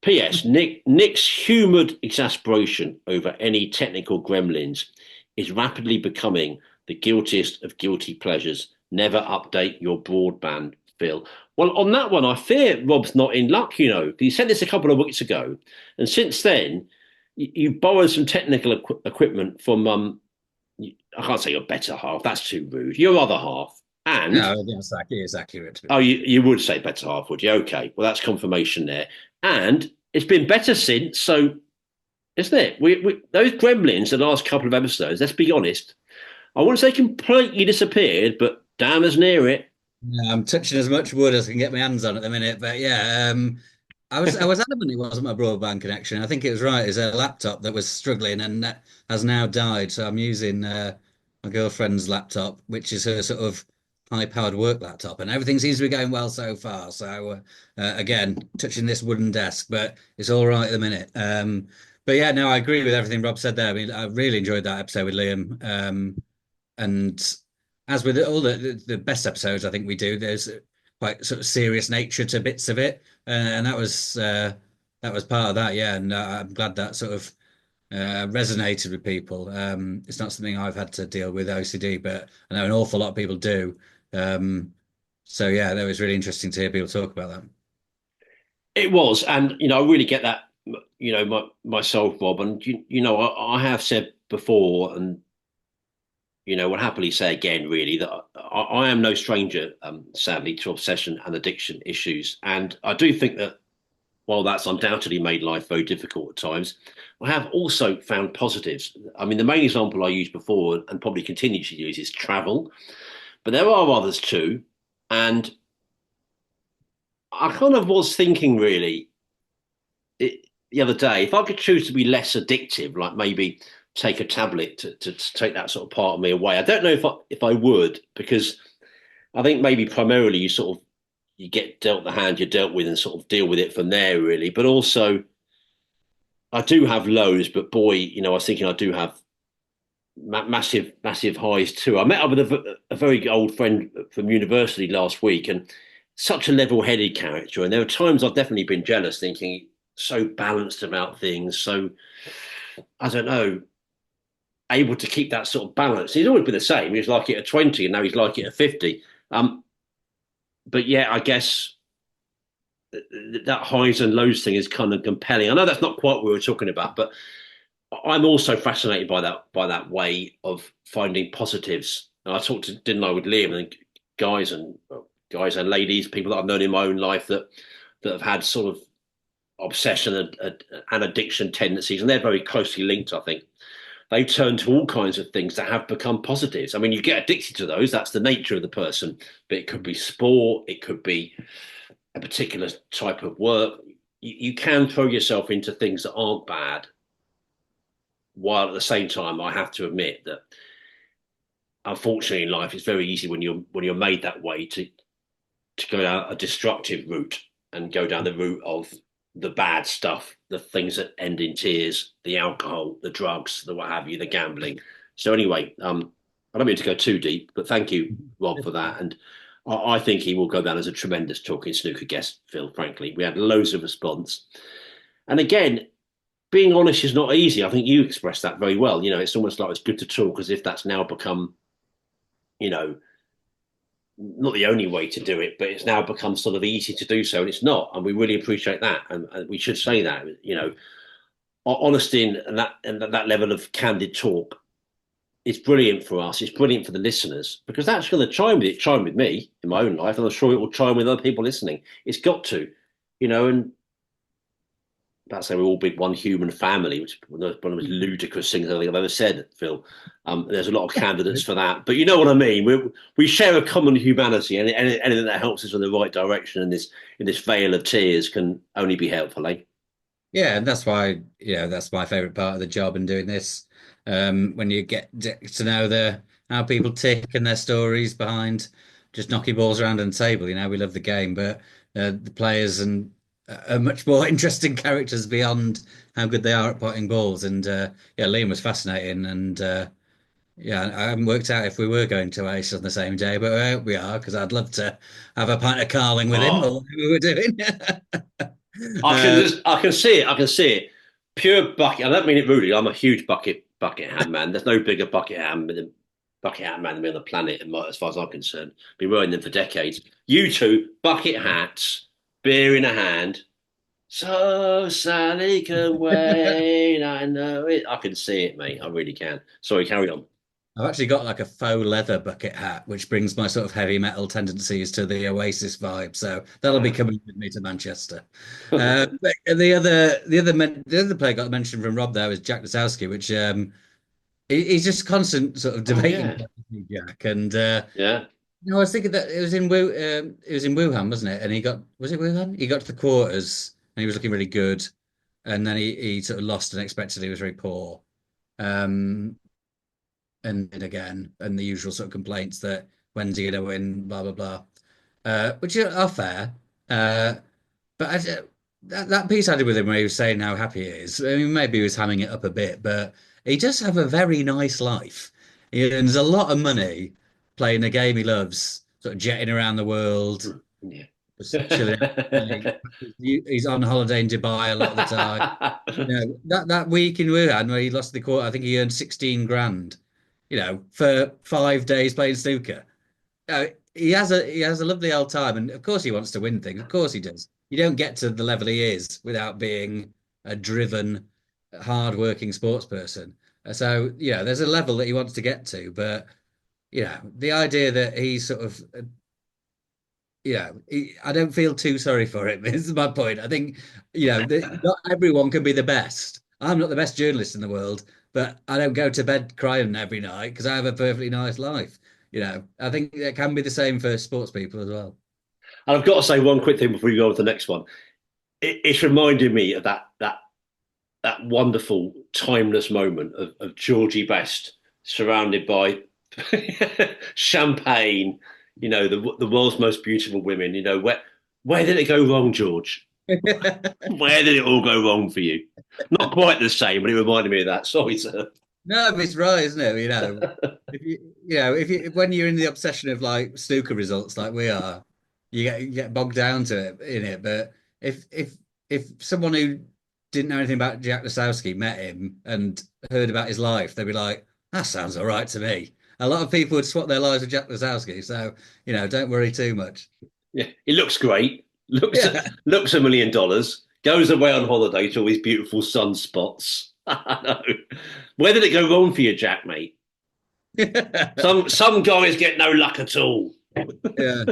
PS, Nick's humoured exasperation over any technical gremlins is rapidly becoming the guiltiest of guilty pleasures. Never update your broadband, Phil. Well, on that one, I fear Rob's not in luck, He sent this a couple of weeks ago. And since then, you borrowed some technical equipment from I can't say your better half. That's too rude. Your other half. And No, it's accurate. you would say better half, would you? Okay. Well, that's confirmation there. And it's been better since. So, isn't it? We those gremlins, the last couple of episodes. Let's be honest. I wouldn't say completely disappeared, but damn as near it. Yeah, I'm touching as much wood as I can get my hands on at the minute, but yeah, I was adamant it wasn't my broadband connection. I think it was right. It's a laptop that was struggling and has now died. So I'm using my girlfriend's laptop, which is her sort of high-powered work laptop, and everything seems to be going well so far. So again, touching this wooden desk, but it's all right at the minute. But yeah, no, I agree with everything Rob said there. I mean, I really enjoyed that episode with Liam. And as with all the best episodes, I think we do, there's quite sort of serious nature to bits of it, and that was part of that, yeah. And I'm glad that sort of resonated with people. It's not something I've had to deal with OCD, but I know an awful lot of people do. So yeah, that was really interesting to hear people talk about that. It was, and I really get that, myself, Rob, and I have said before, and will happily say again, really, that I am no stranger, sadly, to obsession and addiction issues, and I do think that while that's undoubtedly made life very difficult at times, I have also found positives. I mean, the main example I used before and probably continue to use is travel, but there are others too, and I kind of was thinking really the other day, if I could choose to be less addictive, like maybe take a tablet to take that sort of part of me away. I don't know if I would, because I think maybe primarily you get dealt the hand you're dealt with and sort of deal with it from there, really. But also, I do have lows, but boy, I was thinking I do have massive highs too. I met up with a very old friend from university last week, and such a level-headed character. And there were times I've definitely been jealous, thinking so balanced about things, so I don't know, able to keep that sort of balance. He's always been the same. He was like it at 20, and now he's like it at 50. But yeah, I guess that highs and lows thing is kind of compelling. I know that's not quite what we were talking about, but I'm also fascinated by that way of finding positives. And I talked to didn't I with Liam and guys and guys and ladies, people that I've known in my own life that have had sort of obsession and addiction tendencies, and they're very closely linked. I think they turn to all kinds of things that have become positives. I mean, you get addicted to those; that's the nature of the person. But it could be sport, it could be a particular type of work. You can throw yourself into things that aren't bad, while at the same time, I have to admit that unfortunately in life, it's very easy when you're made that way to go down a destructive route and go down the route of the bad stuff, the things that end in tears, the alcohol, the drugs, the what have you, the gambling. So anyway, I don't mean to go too deep, but thank you, Rob, for that. And I think he will go down as a tremendous talking snooker guest, Phil. Frankly, we had loads of response, and again, being honest is not easy. I think you expressed that very well. It's almost like it's good to talk as if that's now become, you know, not the only way to do it, but it's now become sort of easy to do so, and it's not. And we really appreciate that, and we should say that. Honesty and that level of candid talk is brilliant for us. It's brilliant for the listeners because that's going to chime with it, chime with me in my own life, and I'm sure it will chime with other people listening. It's got to, and that's how we're all big one human family, which is one of the most ludicrous things I think I've ever said, Phil. There's a lot of candidates for that, but you know what I mean. We share a common humanity, and anything that helps us in the right direction in this vale of tears can only be helpful, eh? Yeah, and that's why, that's my favorite part of the job and doing this. When you get to know how people tick and their stories behind just knocking balls around on the table. We love the game, but the players and are much more interesting characters beyond how good they are at potting balls. And yeah, Liam was fascinating, and yeah, I haven't worked out if we were going to Ace on the same day, but we are because I'd love to have a pint of Carling with him or Oh, whatever we were doing. I can see it. I can see it. Pure bucket. I don't mean it rudely. I'm a huge bucket hat man. There's no bigger bucket hat man than me on the planet, as far as I'm concerned. Been wearing them for decades. You two, bucket hats, beer in a hand. So Sally can wait. I know it. I can see it, mate. I really can. Sorry, carry on. I've actually got like a faux leather bucket hat, which brings my sort of heavy metal tendencies to the Oasis vibe. So that'll be coming with me to Manchester. But the other player got mentioned from Rob there was Jack Lasowski, which he's just constant sort of Oh debating yeah, Jack, and yeah. No, I was thinking that it was in Wuhan, wasn't it? And was it Wuhan? He got to the quarters and he was looking really good, and then he sort of lost unexpectedly. He was very poor, um, and again, and the usual sort of complaints that when's he going to win, blah blah blah, which are fair. Uh, but that piece I did with him where he was saying how happy he is. I mean, maybe he was hamming it up a bit, but he does have a very nice life. He earns a lot of money playing the game he loves, sort of jetting around the world, Yeah. just chilling out. He's on holiday in Dubai a lot of the time. You know, that week in Wuhan where he lost the court, I think he earned 16 grand, you know, for 5 days playing snooker. He has a lovely old time, and of course he wants to win things. Of course he does. You don't get to the level he is without being a driven, hard-working sports person. So, yeah, there's a level that he wants to get to, but the idea that he's sort of, I don't feel too sorry for him. This is my point. I think, not everyone can be the best. I'm not the best journalist in the world, but I don't go to bed crying every night because I have a perfectly nice life. I think it can be the same for sports people as well. And I've got to say one quick thing before we go on to the next one. It's reminded me of that wonderful timeless moment of Georgie Best surrounded by champagne, the world's most beautiful women. Where did it go wrong, George? Where did it all go wrong for you? Not quite the same, but it reminded me of that. Sorry, sir. No, but it's right, isn't it? If you when you're in the obsession of like snooker results like we are, you get bogged down to it in it. But if someone who didn't know anything about Jack Lasowski met him and heard about his life, they'd be like, "That sounds all right to me." A lot of people would swap their lives with Jack Lasowski, so don't worry too much. Yeah, he looks great. Looks Yeah. looks $1 million. Goes away on holiday to all these beautiful sunspots. I know. Where did it go wrong for you, Jack, mate? Some guys get no luck at all. Yeah.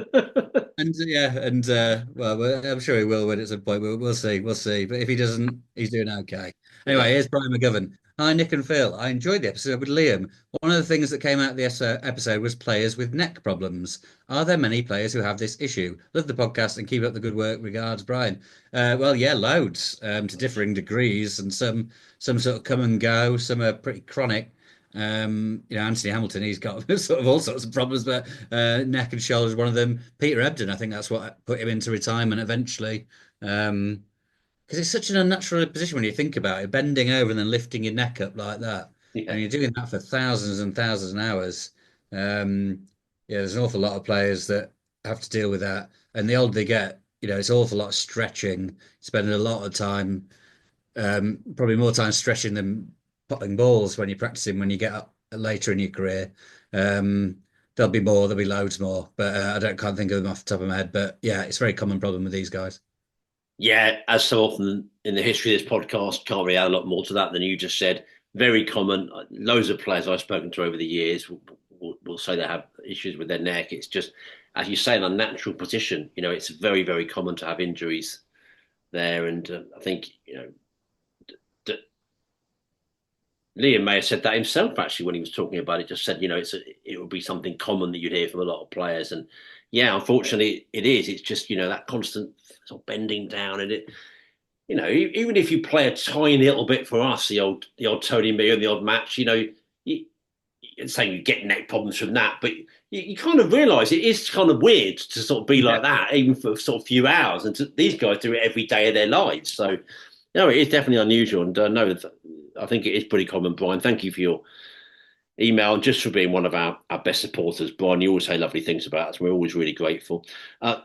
Well, I'm sure he will win at some point. We'll see, we'll see. But if he doesn't, he's doing okay. Yeah. Anyway, here's Brian McGovern. Hi, Nick and Phil. I enjoyed the episode with Liam. One of the things that came out of the episode was players with neck problems. Are there many players who have this issue? Love the podcast and keep up the good work. Regards, Brian. Well, yeah, loads to differing degrees, and some sort of come and go. Some are pretty chronic. Anthony Hamilton, he's got sort of all sorts of problems, but neck and shoulders, one of them. Peter Ebdon, I think that's what put him into retirement eventually. Because it's such an unnatural position when you think about it, bending over and then lifting your neck up like that. Yeah. And you're doing that for thousands and thousands of hours. There's an awful lot of players that have to deal with that. And the older they get, it's an awful lot of stretching, spending a lot of time, probably more time stretching than potting balls when you're practicing when you get up later in your career. There'll be loads more, but can't think of them off the top of my head. But yeah, it's a very common problem with these guys. Yeah, as so often in the history of this podcast, can't really add a lot more to that than you just said. Very common. Loads of players I've spoken to over the years will say they have issues with their neck. It's just, as you say, an unnatural position. It's very, very common to have injuries there. And I think, Liam may have said that himself actually when he was talking about it. Just said, it would be something common that you'd hear from a lot of players, and yeah, unfortunately, it is. It's just that constant sort of bending down, and even if you play a tiny little bit for us, the old Tony Me and the odd match, saying you get neck problems from that, but you kind of realise it is kind of weird to sort of be like that, even for sort of few hours, and these guys do it every day of their lives, so. No, it is definitely unusual, and no, I think it is pretty common. Brian, thank you for your email and just for being one of our best supporters. Brian, you always say lovely things about us. We're always really grateful.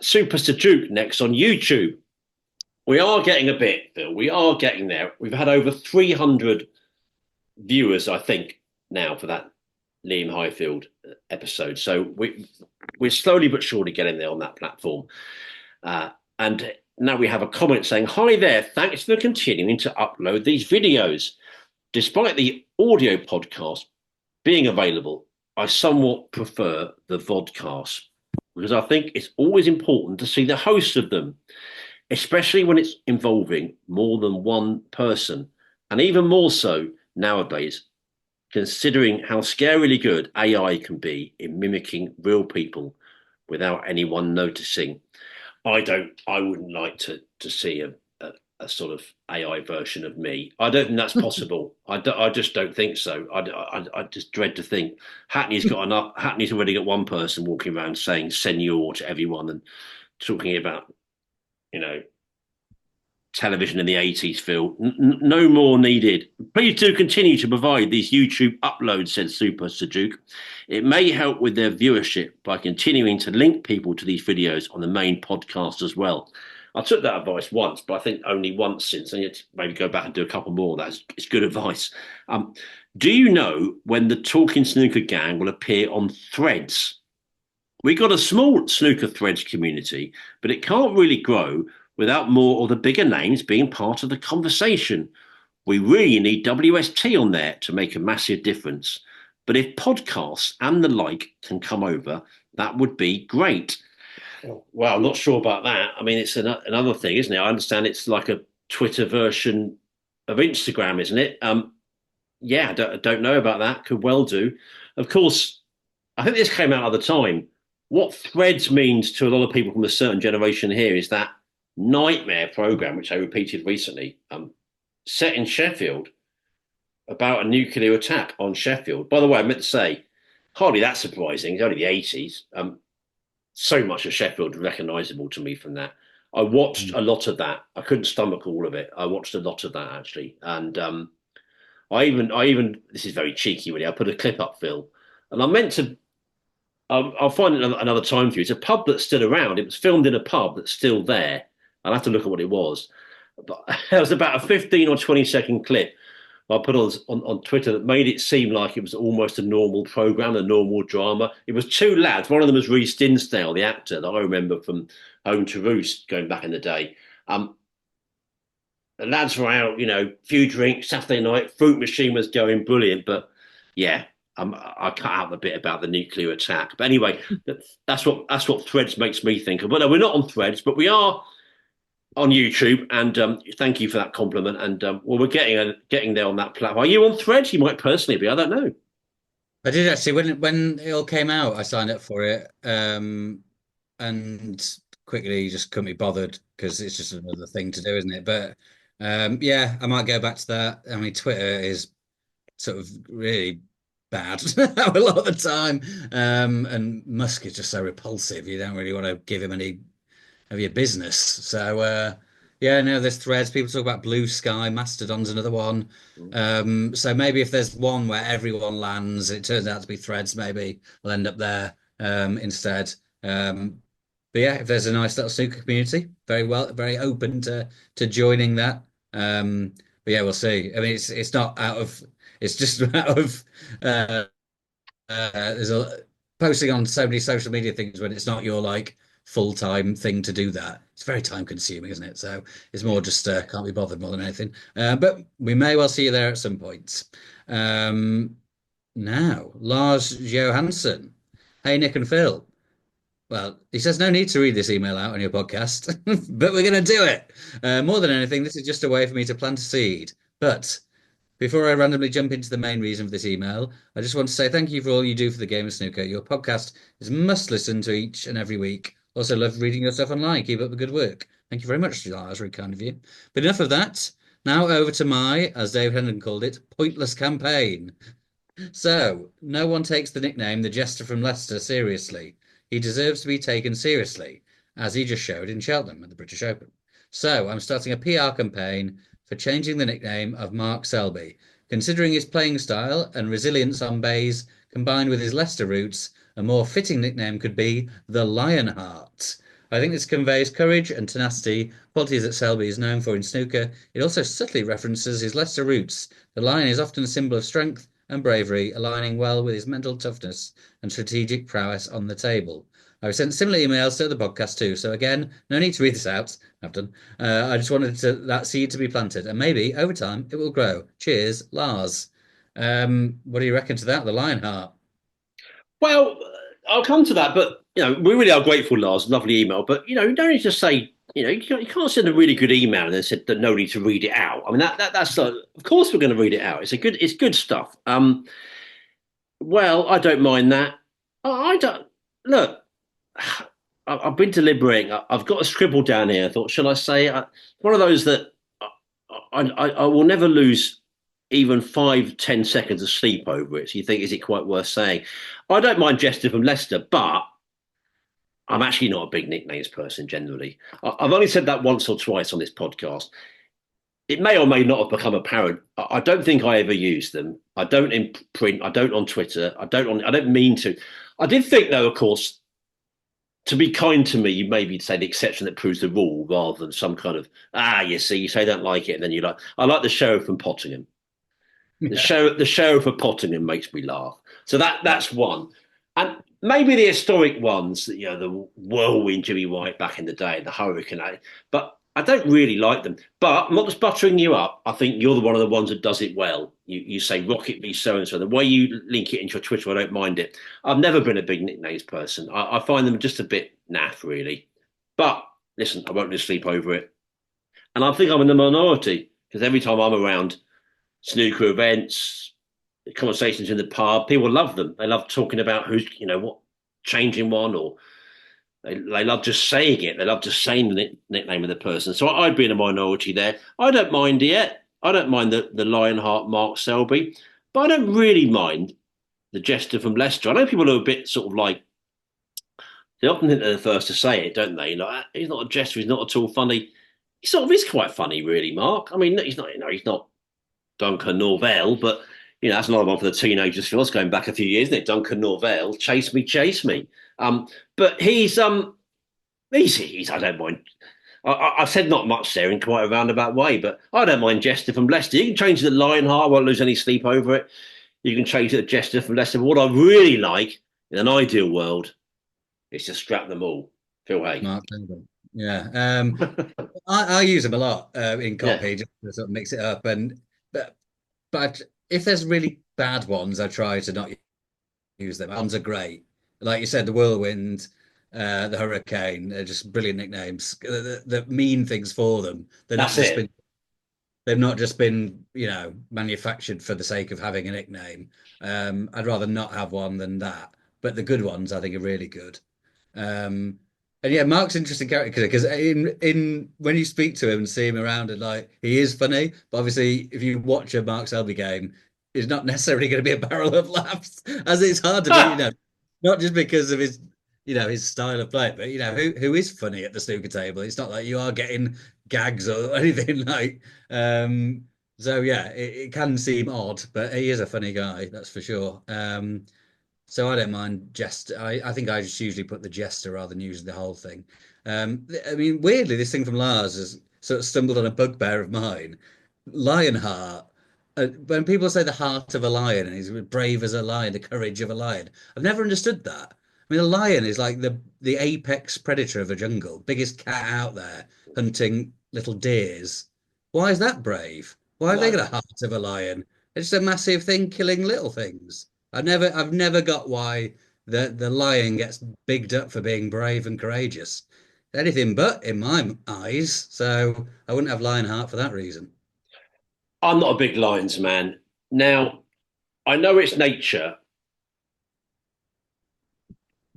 Super Duke next on YouTube. We are getting a bit, Phil. We are getting there. We've had over 300 viewers, I think, now for that Liam Highfield episode. So we're slowly but surely getting there on that platform. And now we have a comment saying, "Hi there, thanks for continuing to upload these videos. Despite the audio podcast being available, I somewhat prefer the vodcast because I think it's always important to see the host of them, especially when it's involving more than one person, and even more so nowadays, considering how scarily good AI can be in mimicking real people without anyone noticing. I wouldn't like to see a sort of AI version of me. I don't think that's possible. I just don't think so. I just dread to think Hackney's got enough. Hackney's already got one person walking around saying "senior" to everyone and talking about, you know, television in the 80s, Phil. No more needed. Please do continue to provide these YouTube uploads, said Super Sajuk. It may help with their viewership by continuing to link people to these videos on the main podcast as well. I took that advice once, but I think only once since. I need to maybe go back and do a couple more. It's good advice. Do you know when the Talking Snooker gang will appear on Threads? We got a small snooker Threads community, but it can't really grow without more of the bigger names being part of the conversation. We really need WST on there to make a massive difference. But if podcasts and the like can come over, that would be great. Well, I'm not sure about that. I mean, it's another thing, isn't it? I understand it's like a Twitter version of Instagram, isn't it? Yeah, I don't know about that. Could well do. Of course, I think this came out at the time. What Threads means to a lot of people from a certain generation here is that nightmare program, which I repeated recently, set in Sheffield about a nuclear attack on Sheffield. By the way, I meant to say, hardly that surprising. It's only the 80s. So much of Sheffield recognisable to me from that. I watched a lot of that. I couldn't stomach all of it. I watched a lot of that actually, and I even this is very cheeky, really. I put a clip up, Phil, and I meant to. I'll find another time for you. It's a pub that's still around. It was filmed in a pub that's still there. I'll have to look at what it was. But it was about a 15 or 20-second clip I put on Twitter that made it seem like it was almost a normal program, a normal drama. It was two lads. One of them was Reece Dinsdale, the actor that I remember from Home to Roost going back in the day. The lads were out, few drinks, Saturday night, fruit machine was going brilliant. But yeah, I cut out the bit about the nuclear attack. But anyway, that's what Threads makes me think of. But no, we're not on Threads, but we are on YouTube. And thank you for that compliment. And well, we're getting there on that platform. Are you on Threads? You might personally be. I don't know. I did actually when it all came out, I signed up for it, and quickly just couldn't be bothered because it's just another thing to do, isn't it? But yeah, I might go back to that. I mean, Twitter is sort of really bad a lot of the time, and Musk is just so repulsive. You don't really want to give him any of your business. So yeah, no, there's Threads. People talk about Blue Sky, Mastodon's another one. So maybe if there's one where everyone lands, it turns out to be Threads, maybe we'll end up there instead. But yeah, if there's a nice little snooker community, very open to joining that. But yeah, we'll see. I mean, it's not out of, it's just out of there's a posting on so many social media things when it's not your like full-time thing to do that. It's very time consuming, isn't it? So it's more just can't be bothered more than anything. But we may well see you there at some point. Now, Lars Johansson. Hey, Nick and Phil. Well, he says no need to read this email out on your podcast, but we're going to do it. More than anything, this is just a way for me to plant a seed. But before I randomly jump into the main reason for this email, I just want to say thank you for all you do for the game of snooker. Your podcast is must listen to each and every week. Also, love reading your stuff online. Keep up the good work. Thank you very much, Lars. Very kind of you. But enough of that. Now over to my, as Dave Hendon called it, pointless campaign. So, no one takes the nickname the Jester from Leicester seriously. He deserves to be taken seriously, as he just showed in Cheltenham at the British Open. So, I'm starting a PR campaign for changing the nickname of Mark Selby. Considering his playing style and resilience on bays, combined with his Leicester roots, a more fitting nickname could be the Lionheart. I think this conveys courage and tenacity, qualities that Selby is known for in snooker. It also subtly references his Leicester roots. The lion is often a symbol of strength and bravery, aligning well with his mental toughness and strategic prowess on the table. I've sent similar emails to the podcast too, so again, no need to read this out. I've done. I just wanted that seed to be planted, and maybe over time it will grow. Cheers, Lars. What do you reckon to that, the Lionheart? Well, I'll come to that, but we really are grateful, Lars. Lovely email, but you don't need to say, you can't send a really good email and then say that no need to read it out. I mean, that's of course we're going to read it out. It's good stuff. Well, I don't mind that. I don't look. I've been deliberating. I've got a scribble down here. I thought, shall I say one of those that I will never lose even 5, 10 seconds of sleep over it. So you think, is it quite worth saying? I don't mind Jester from Leicester, but I'm actually not a big nicknames person generally. I've only said that once or twice on this podcast. It may or may not have become apparent. I don't think I ever used them. I don't in print. I don't on Twitter. I don't mean to. I did think though, of course, to be kind to me, you maybe say the exception that proves the rule rather than some kind of you see, you say I don't like it, and then you like. I like the sheriff from Pottingham. Yeah, The sheriff of Pottingham makes me laugh. So yeah, that's one, and maybe the historic ones, the whirlwind Jimmy White back in the day, the Hurricane, but I don't really like them. But I'm not just buttering you up. I think you're the one of the ones that does it well. You say Rocket v so and so. The way you link it into your Twitter, I don't mind it. I've never been a big nicknames person. I find them just a bit naff, really. But listen, I won't lose sleep over it. And I think I'm in the minority because every time I'm around snooker events, conversations in the pub, people love them. They love talking about who's, what changing one, or they love just saying it. They love just saying the nickname of the person. So I'd be in a minority there. I don't mind it. I don't mind the Lionheart Mark Selby, but I don't really mind the Jester from Leicester. I know people are a bit sort of like, they often think they're the first to say it, don't they? He's not a Jester. He's not at all funny. He sort of is quite funny, really, Mark. I mean, he's not, he's not Duncan Norvell, but that's another one for the teenagers. For us going back a few years, isn't it? Duncan Norvell, chase me, chase me. But he's I don't mind. I've said not much there in quite a roundabout way, but I don't mind Jester from Leicester. You can change it to Lionheart. I won't lose any sleep over it. You can change it to Jester from Leicester. But what I really like in an ideal world is to scrap them all. Phil Hay. Mark Campbell. Yeah. I use them a lot in Yeah, copy just to sort of mix it up. But but if there's really bad ones, I try to not use them. Ones are great. Like you said, the Whirlwind, the Hurricane, they're just brilliant nicknames that mean things for them. that's it. They've not just been, manufactured for the sake of having a nickname. I'd rather not have one than that. But the good ones, I think, are really good. Um, and yeah, Mark's an interesting character because in when you speak to him and see him around, and like he is funny, but obviously if you watch a Mark Selby game, it's not necessarily going to be a barrel of laughs, as it's hard to be, not just because of his style of play, but who is funny at the snooker table. It's not like you are getting gags or anything like. Um, so yeah, it can seem odd, but he is a funny guy, that's for sure. So I don't mind jest. I think I just usually put the jester rather than using the whole thing. I mean, weirdly, this thing from Lars has sort of stumbled on a bugbear of mine. Lionheart. When people say the heart of a lion and he's brave as a lion, the courage of a lion, I've never understood that. I mean, a lion is like the apex predator of a jungle, biggest cat out there hunting little deers. Why is that brave? Why have they No. got a heart of a lion? It's just a massive thing killing little things. I've never got why the lion gets bigged up for being brave and courageous. Anything but in my eyes. So I wouldn't have Lionheart for that reason. I'm not a big Lions man. Now, I know it's nature,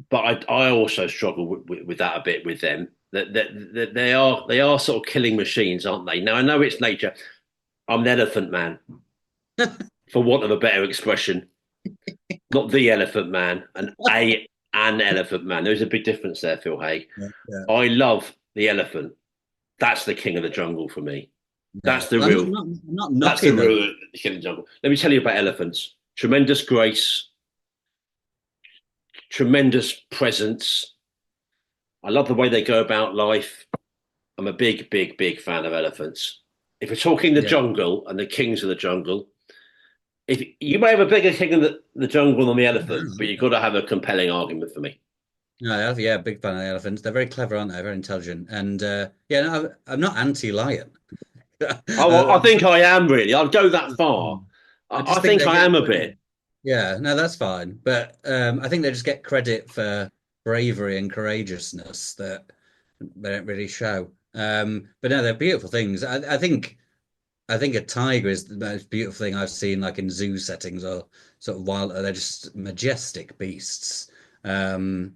but I also struggle with that a bit with them. That they are sort of killing machines, aren't they? Now I know it's nature. I'm an elephant man, for want of a better expression. Not the elephant man, an elephant man. There's a big difference there, Phil Hay. Yeah, yeah. I love the elephant. That's the king of the jungle for me. That's No, the I'm real. not That's the knocking them. real king of the jungle. Let me tell you about elephants. Tremendous grace, tremendous presence. I love the way they go about life. I'm a big, big, big fan of elephants. If we're talking the Yeah. jungle and the kings of the jungle, if you may have a bigger king of the jungle than the elephant, but you've got to have a compelling argument for me. No, yeah, big fan of the elephants. They're very clever, aren't they? Very intelligent. And yeah, no, I'm not anti-lion. I Uh, think I am really. I'll go that far. I I just think think they I get am a credit. bit. Yeah, no, that's fine. But I think they just get credit for bravery and courageousness that they don't really show. But no, they're beautiful things. I think a tiger is the most beautiful thing I've seen, like in zoo settings or sort of wild. They're just majestic beasts. Um,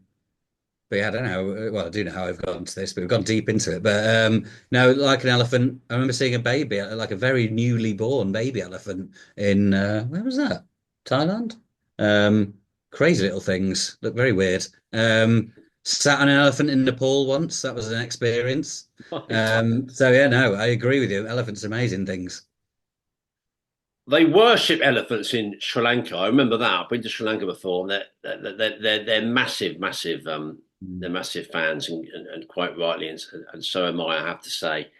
But yeah, I don't know. Well, I do know how I've got into this, but we've gone deep into it. But no, like an elephant. I remember seeing a baby, like a very newly born baby elephant in where was that? Thailand. Um, Crazy little things. Look very weird. Sat on an elephant in Nepal once. That was an experience. Right. So yeah, no, I agree with you. Elephants are amazing things. They worship elephants in Sri Lanka. I remember that. I've been to Sri Lanka before, and they're massive, massive. They're Mm. massive fans, and quite rightly, and so am I have to say.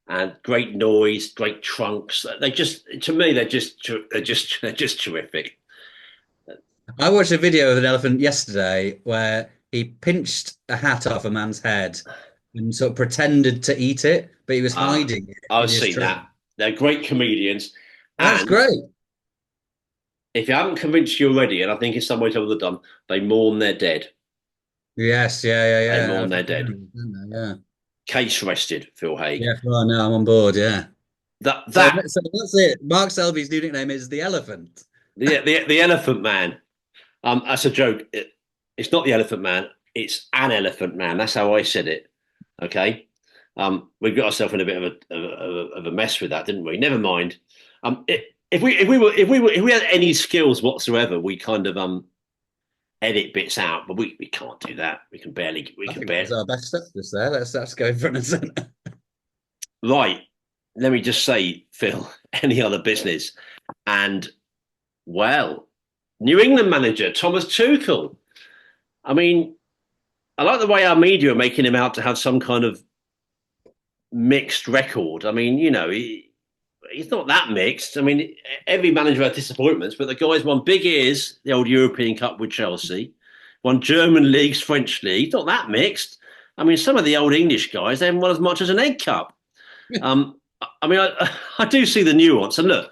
And great noise, great trunks. They just, to me, they're just terrific. I watched a video of an elephant yesterday where he pinched a hat off a man's head and sort of pretended to eat it, but he was Ah, hiding it I've in his seen trunk. that. They're great comedians, That's and great. if you haven't convinced you already, and I think in some ways others have done, they mourn their dead. Yes, yeah, They yeah, yeah. mourn I've their heard dead. that, yeah. Case rested, Phil Haig. Yeah, well, no, I'm on board, yeah. That So, that so that's it. Mark Selby's new nickname is the Elephant. the Elephant Man. That's a joke. It's not the Elephant Man. It's an Elephant Man. That's how I said it. Okay. We got ourselves in a bit of a mess with that, didn't we? Never mind. If we had any skills whatsoever, we kind of edit bits out, but we can't do that. We I can think that was barely. our best stuff just there. Let's go in front and center. Right. Let me just say, Phil, any other business, and well, New England manager Thomas Tuchel. I mean, I like the way our media are making him out to have some kind of mixed record. I mean, he's not that mixed. I mean, every manager had disappointments, but the guy's won big ears, the old European Cup with Chelsea, won German leagues, French league. Not that mixed. I mean, some of the old English guys, they haven't won as much as an egg cup. I mean, I do see the nuance. And look,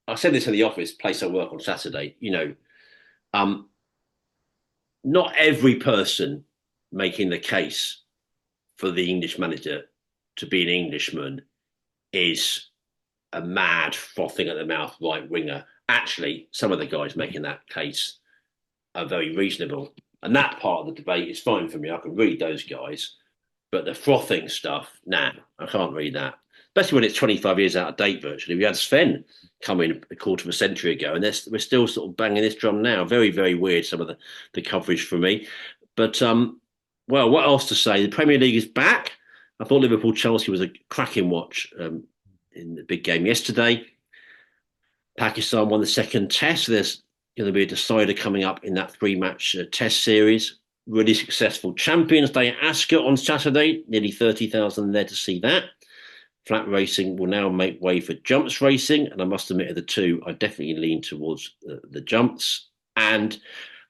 I said this in the office place I work on Saturday. Um, not every person making the case for the English manager to be an Englishman is a mad, frothing at the mouth right winger. Actually, some of the guys making that case are very reasonable. And that part of the debate is fine for me. I can read those guys. But the frothing stuff, nah, I can't read that. Especially when it's 25 years out of date virtually. We had Sven come in a quarter of a century ago, and we're still sort of banging this drum now. Very, very weird, some of the coverage for me. But, well, what else to say? The Premier League is back. I thought Liverpool Chelsea was a cracking watch in the big game yesterday. Pakistan won the second test. So there's going to be a decider coming up in that three-match test series. Really successful Champions Day at Ascot on Saturday. Nearly 30,000 there to see that. Flat racing will now make way for jumps racing. And I must admit, of the two, I definitely lean towards the jumps. And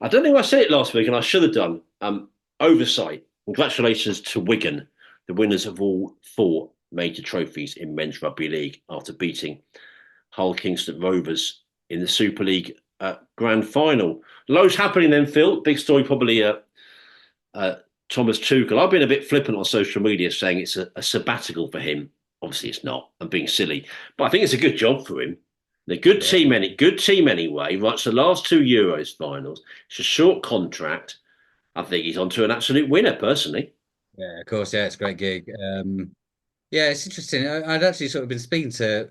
I don't think I said it last week, and I should have done. Oversight. Congratulations to Wigan, the winners of all four major trophies in men's rugby league after beating Hull Kingston Rovers in the Super League grand final. Loads happening then, Phil. Big story probably Thomas Tuchel. I've been a bit flippant on social media saying it's a sabbatical for him. Obviously, it's not. I'm being silly, but I think it's a good job for him. The Yeah, good team anyway. Writes the last two Euros finals. It's a short contract. I think he's on to an absolute winner, personally. yeah, of course, yeah, it's a great gig. Yeah, it's interesting. I'd actually sort of been speaking to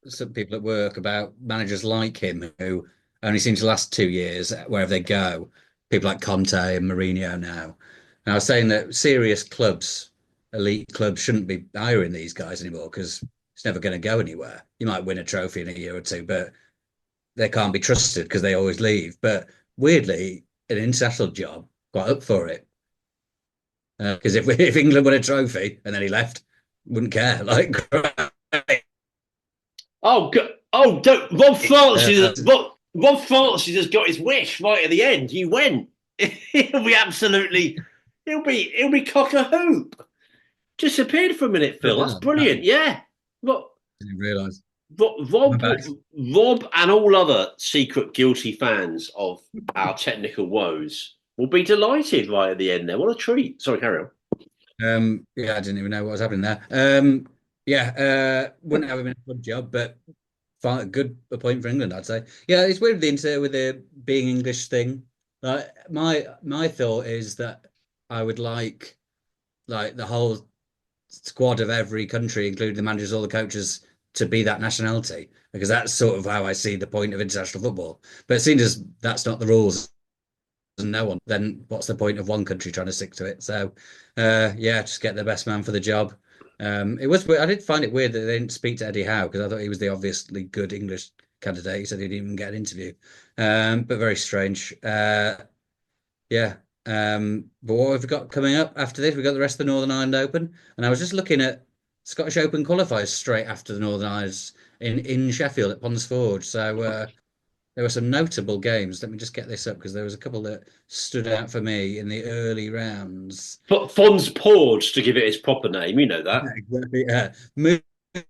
some people at work about managers like him who only seem to last 2 years wherever they go. People like Conte and Mourinho now. And I was saying that serious clubs, elite clubs, shouldn't be hiring these guys anymore because it's never going to go anywhere. You might win a trophy in a year or two, but they can't be trusted because they always leave. But weirdly, an international job, quite up for it. Because if England won a trophy and then he left, wouldn't care. Like, Oh, oh, Rob uh, Francis. Rob Francis has got his wish right at the end. He went. He'll be absolutely. He'll be cock a hoop. Disappeared for a minute, Phil. That's I brilliant. Yeah. Rob, didn't realise. My Rob, bad. Rob, and all other secret guilty fans of our technical woes will be delighted right at the end. There, what a treat. Sorry, carry on. Yeah, I didn't even know what was happening there. Yeah, wouldn't have been a good job, but fine, a good point for England, I'd say. Yeah, it's weird with the being English thing. My thought is that I would like the whole squad of every country, including the managers, all the coaches, to be that nationality, because that's sort of how I see the point of international football. But seeing as that's not the rules and no one, then what's the point of one country trying to stick to it? So, yeah, just get the best man for the job. It was I did find it weird that they didn't speak to Eddie Howe because I thought he was the obviously good English candidate. He said he didn't even get an interview, but very strange. Yeah. But what have we got coming up after this? We've got the rest of the Northern Ireland Open. And I was just looking at Scottish Open qualifiers straight after the Northern Ireland in Sheffield at Ponds Forge. So there were some notable games. Let me just get this up because there was a couple that stood out for me in the early rounds. But Fons Porge, to give it its proper name, you know that. Exactly. Yeah. Moody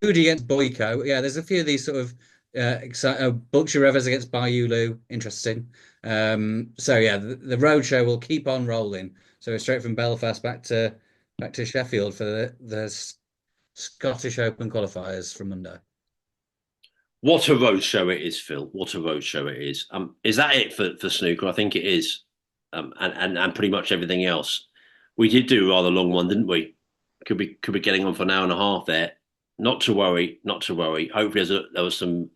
against Boyko. Yeah, there's a few of these sort of Berkshire Revers against Bayulu. Interesting. So yeah, the road show will keep on rolling. So we're straight from Belfast back to Sheffield for the Scottish Open qualifiers from Monday. What a road show it is, Phil. What a road show it is. Is that it for snooker? I think it is. And pretty much everything else. We did do a rather long one, didn't we? Could be getting on for an hour and a half there. Not to worry, not to worry. Hopefully there was some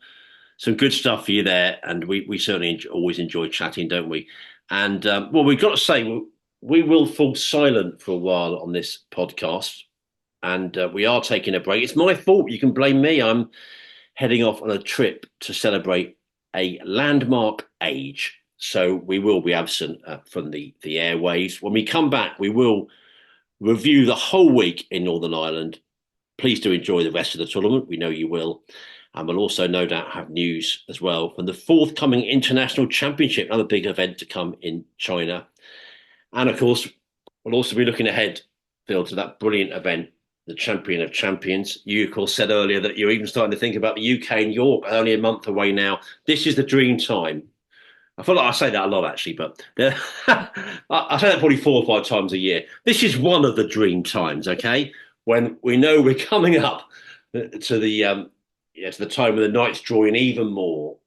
good stuff for you there, and we certainly always enjoy chatting, don't we? And well, we've got to say we will fall silent for a while on this podcast, and we are taking a break. It's my fault. You can blame me. I'm heading off on a trip to celebrate a landmark age. So we will be absent from the airwaves. When we come back, we will review the whole week in Northern Ireland. Please do enjoy the rest of the tournament. We know you will. And we'll also no doubt have news as well from the forthcoming International Championship, another big event to come in China. And of course, we'll also be looking ahead, Phil, to that brilliant event, the Champion of Champions. You, of course, said earlier that you're even starting to think about the UK and York, only a month away now. This is the dream time. I feel like I say that a lot, actually, but I say that probably 4 or 5 times a year. This is one of the dream times, okay? When we know we're coming up to the time when the night's drawing even more,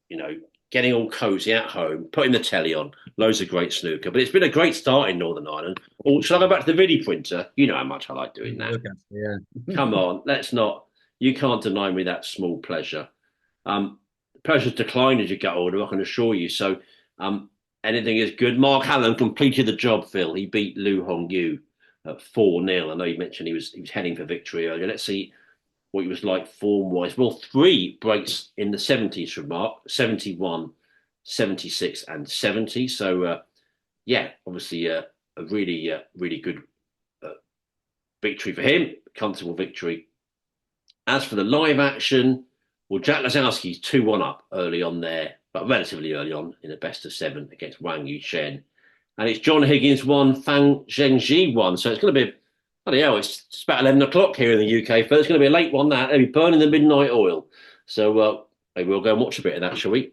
getting all cozy at home, putting the telly on, loads of great snooker. But it's been a great start in Northern Ireland. Or shall I go back to the video printer? You know how much I like doing that. Okay, yeah. Come on, let's not. You can't deny me that small pleasure. Pleasures decline as you get older, I can assure you. So anything is good. Mark Allen completed the job, Phil. He beat Lu Hongyu at 4-0. I know you mentioned he was heading for victory earlier. Let's see what he was like form-wise. Well, 3 breaks in the 70s from Mark, 71, 76 and 70. So, yeah, obviously a really good victory for him, comfortable victory. As for the live action, well, Jack Lazowski's 2-1 up early on there, but relatively early on in a best of 7 against Wang Yuchen. And it's John Higgins 1, Fang Zhengji 1. So it's going to be, bloody hell, it's about 11 o'clock here in the UK. But it's going to be a late one, that. They'll be burning the midnight oil. So maybe we'll go and watch a bit of that, shall we,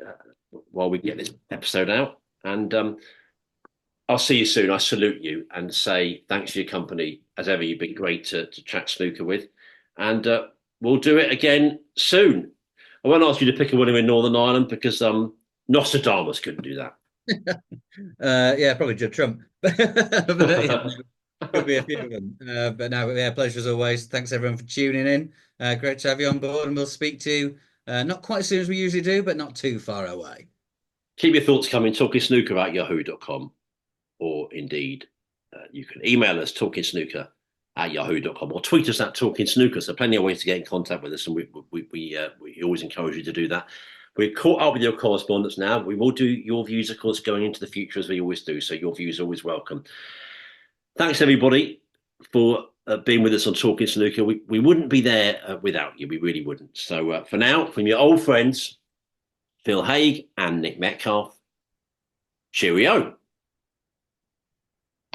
while we get this episode out. And I'll see you soon. I salute you and say thanks for your company. As ever, you've been great to chat snooker with. And we'll do it again soon. I won't ask you to pick a winner in Northern Ireland because Nostradamus couldn't do that. Yeah, probably Judd Trump. But, yeah, could be a few of them. But no, yeah, pleasure as always. Thanks everyone for tuning in. Great to have you on board, and we'll speak to you not quite as soon as we usually do, but not too far away. Keep your thoughts coming. talkingsnooker@yahoo.com, or indeed you can email us talkingsnooker@yahoo.com or tweet us at talkingsnooker. So plenty of ways to get in contact with us, and we always encourage you to do that. We're caught up with your correspondence now. We will do your views, of course, going into the future as we always do. So your views are always welcome. Thanks, everybody, for being with us on Talking Snooker. We wouldn't be there without you. We really wouldn't. So for now, from your old friends, Phil Haig and Nick Metcalf, cheerio.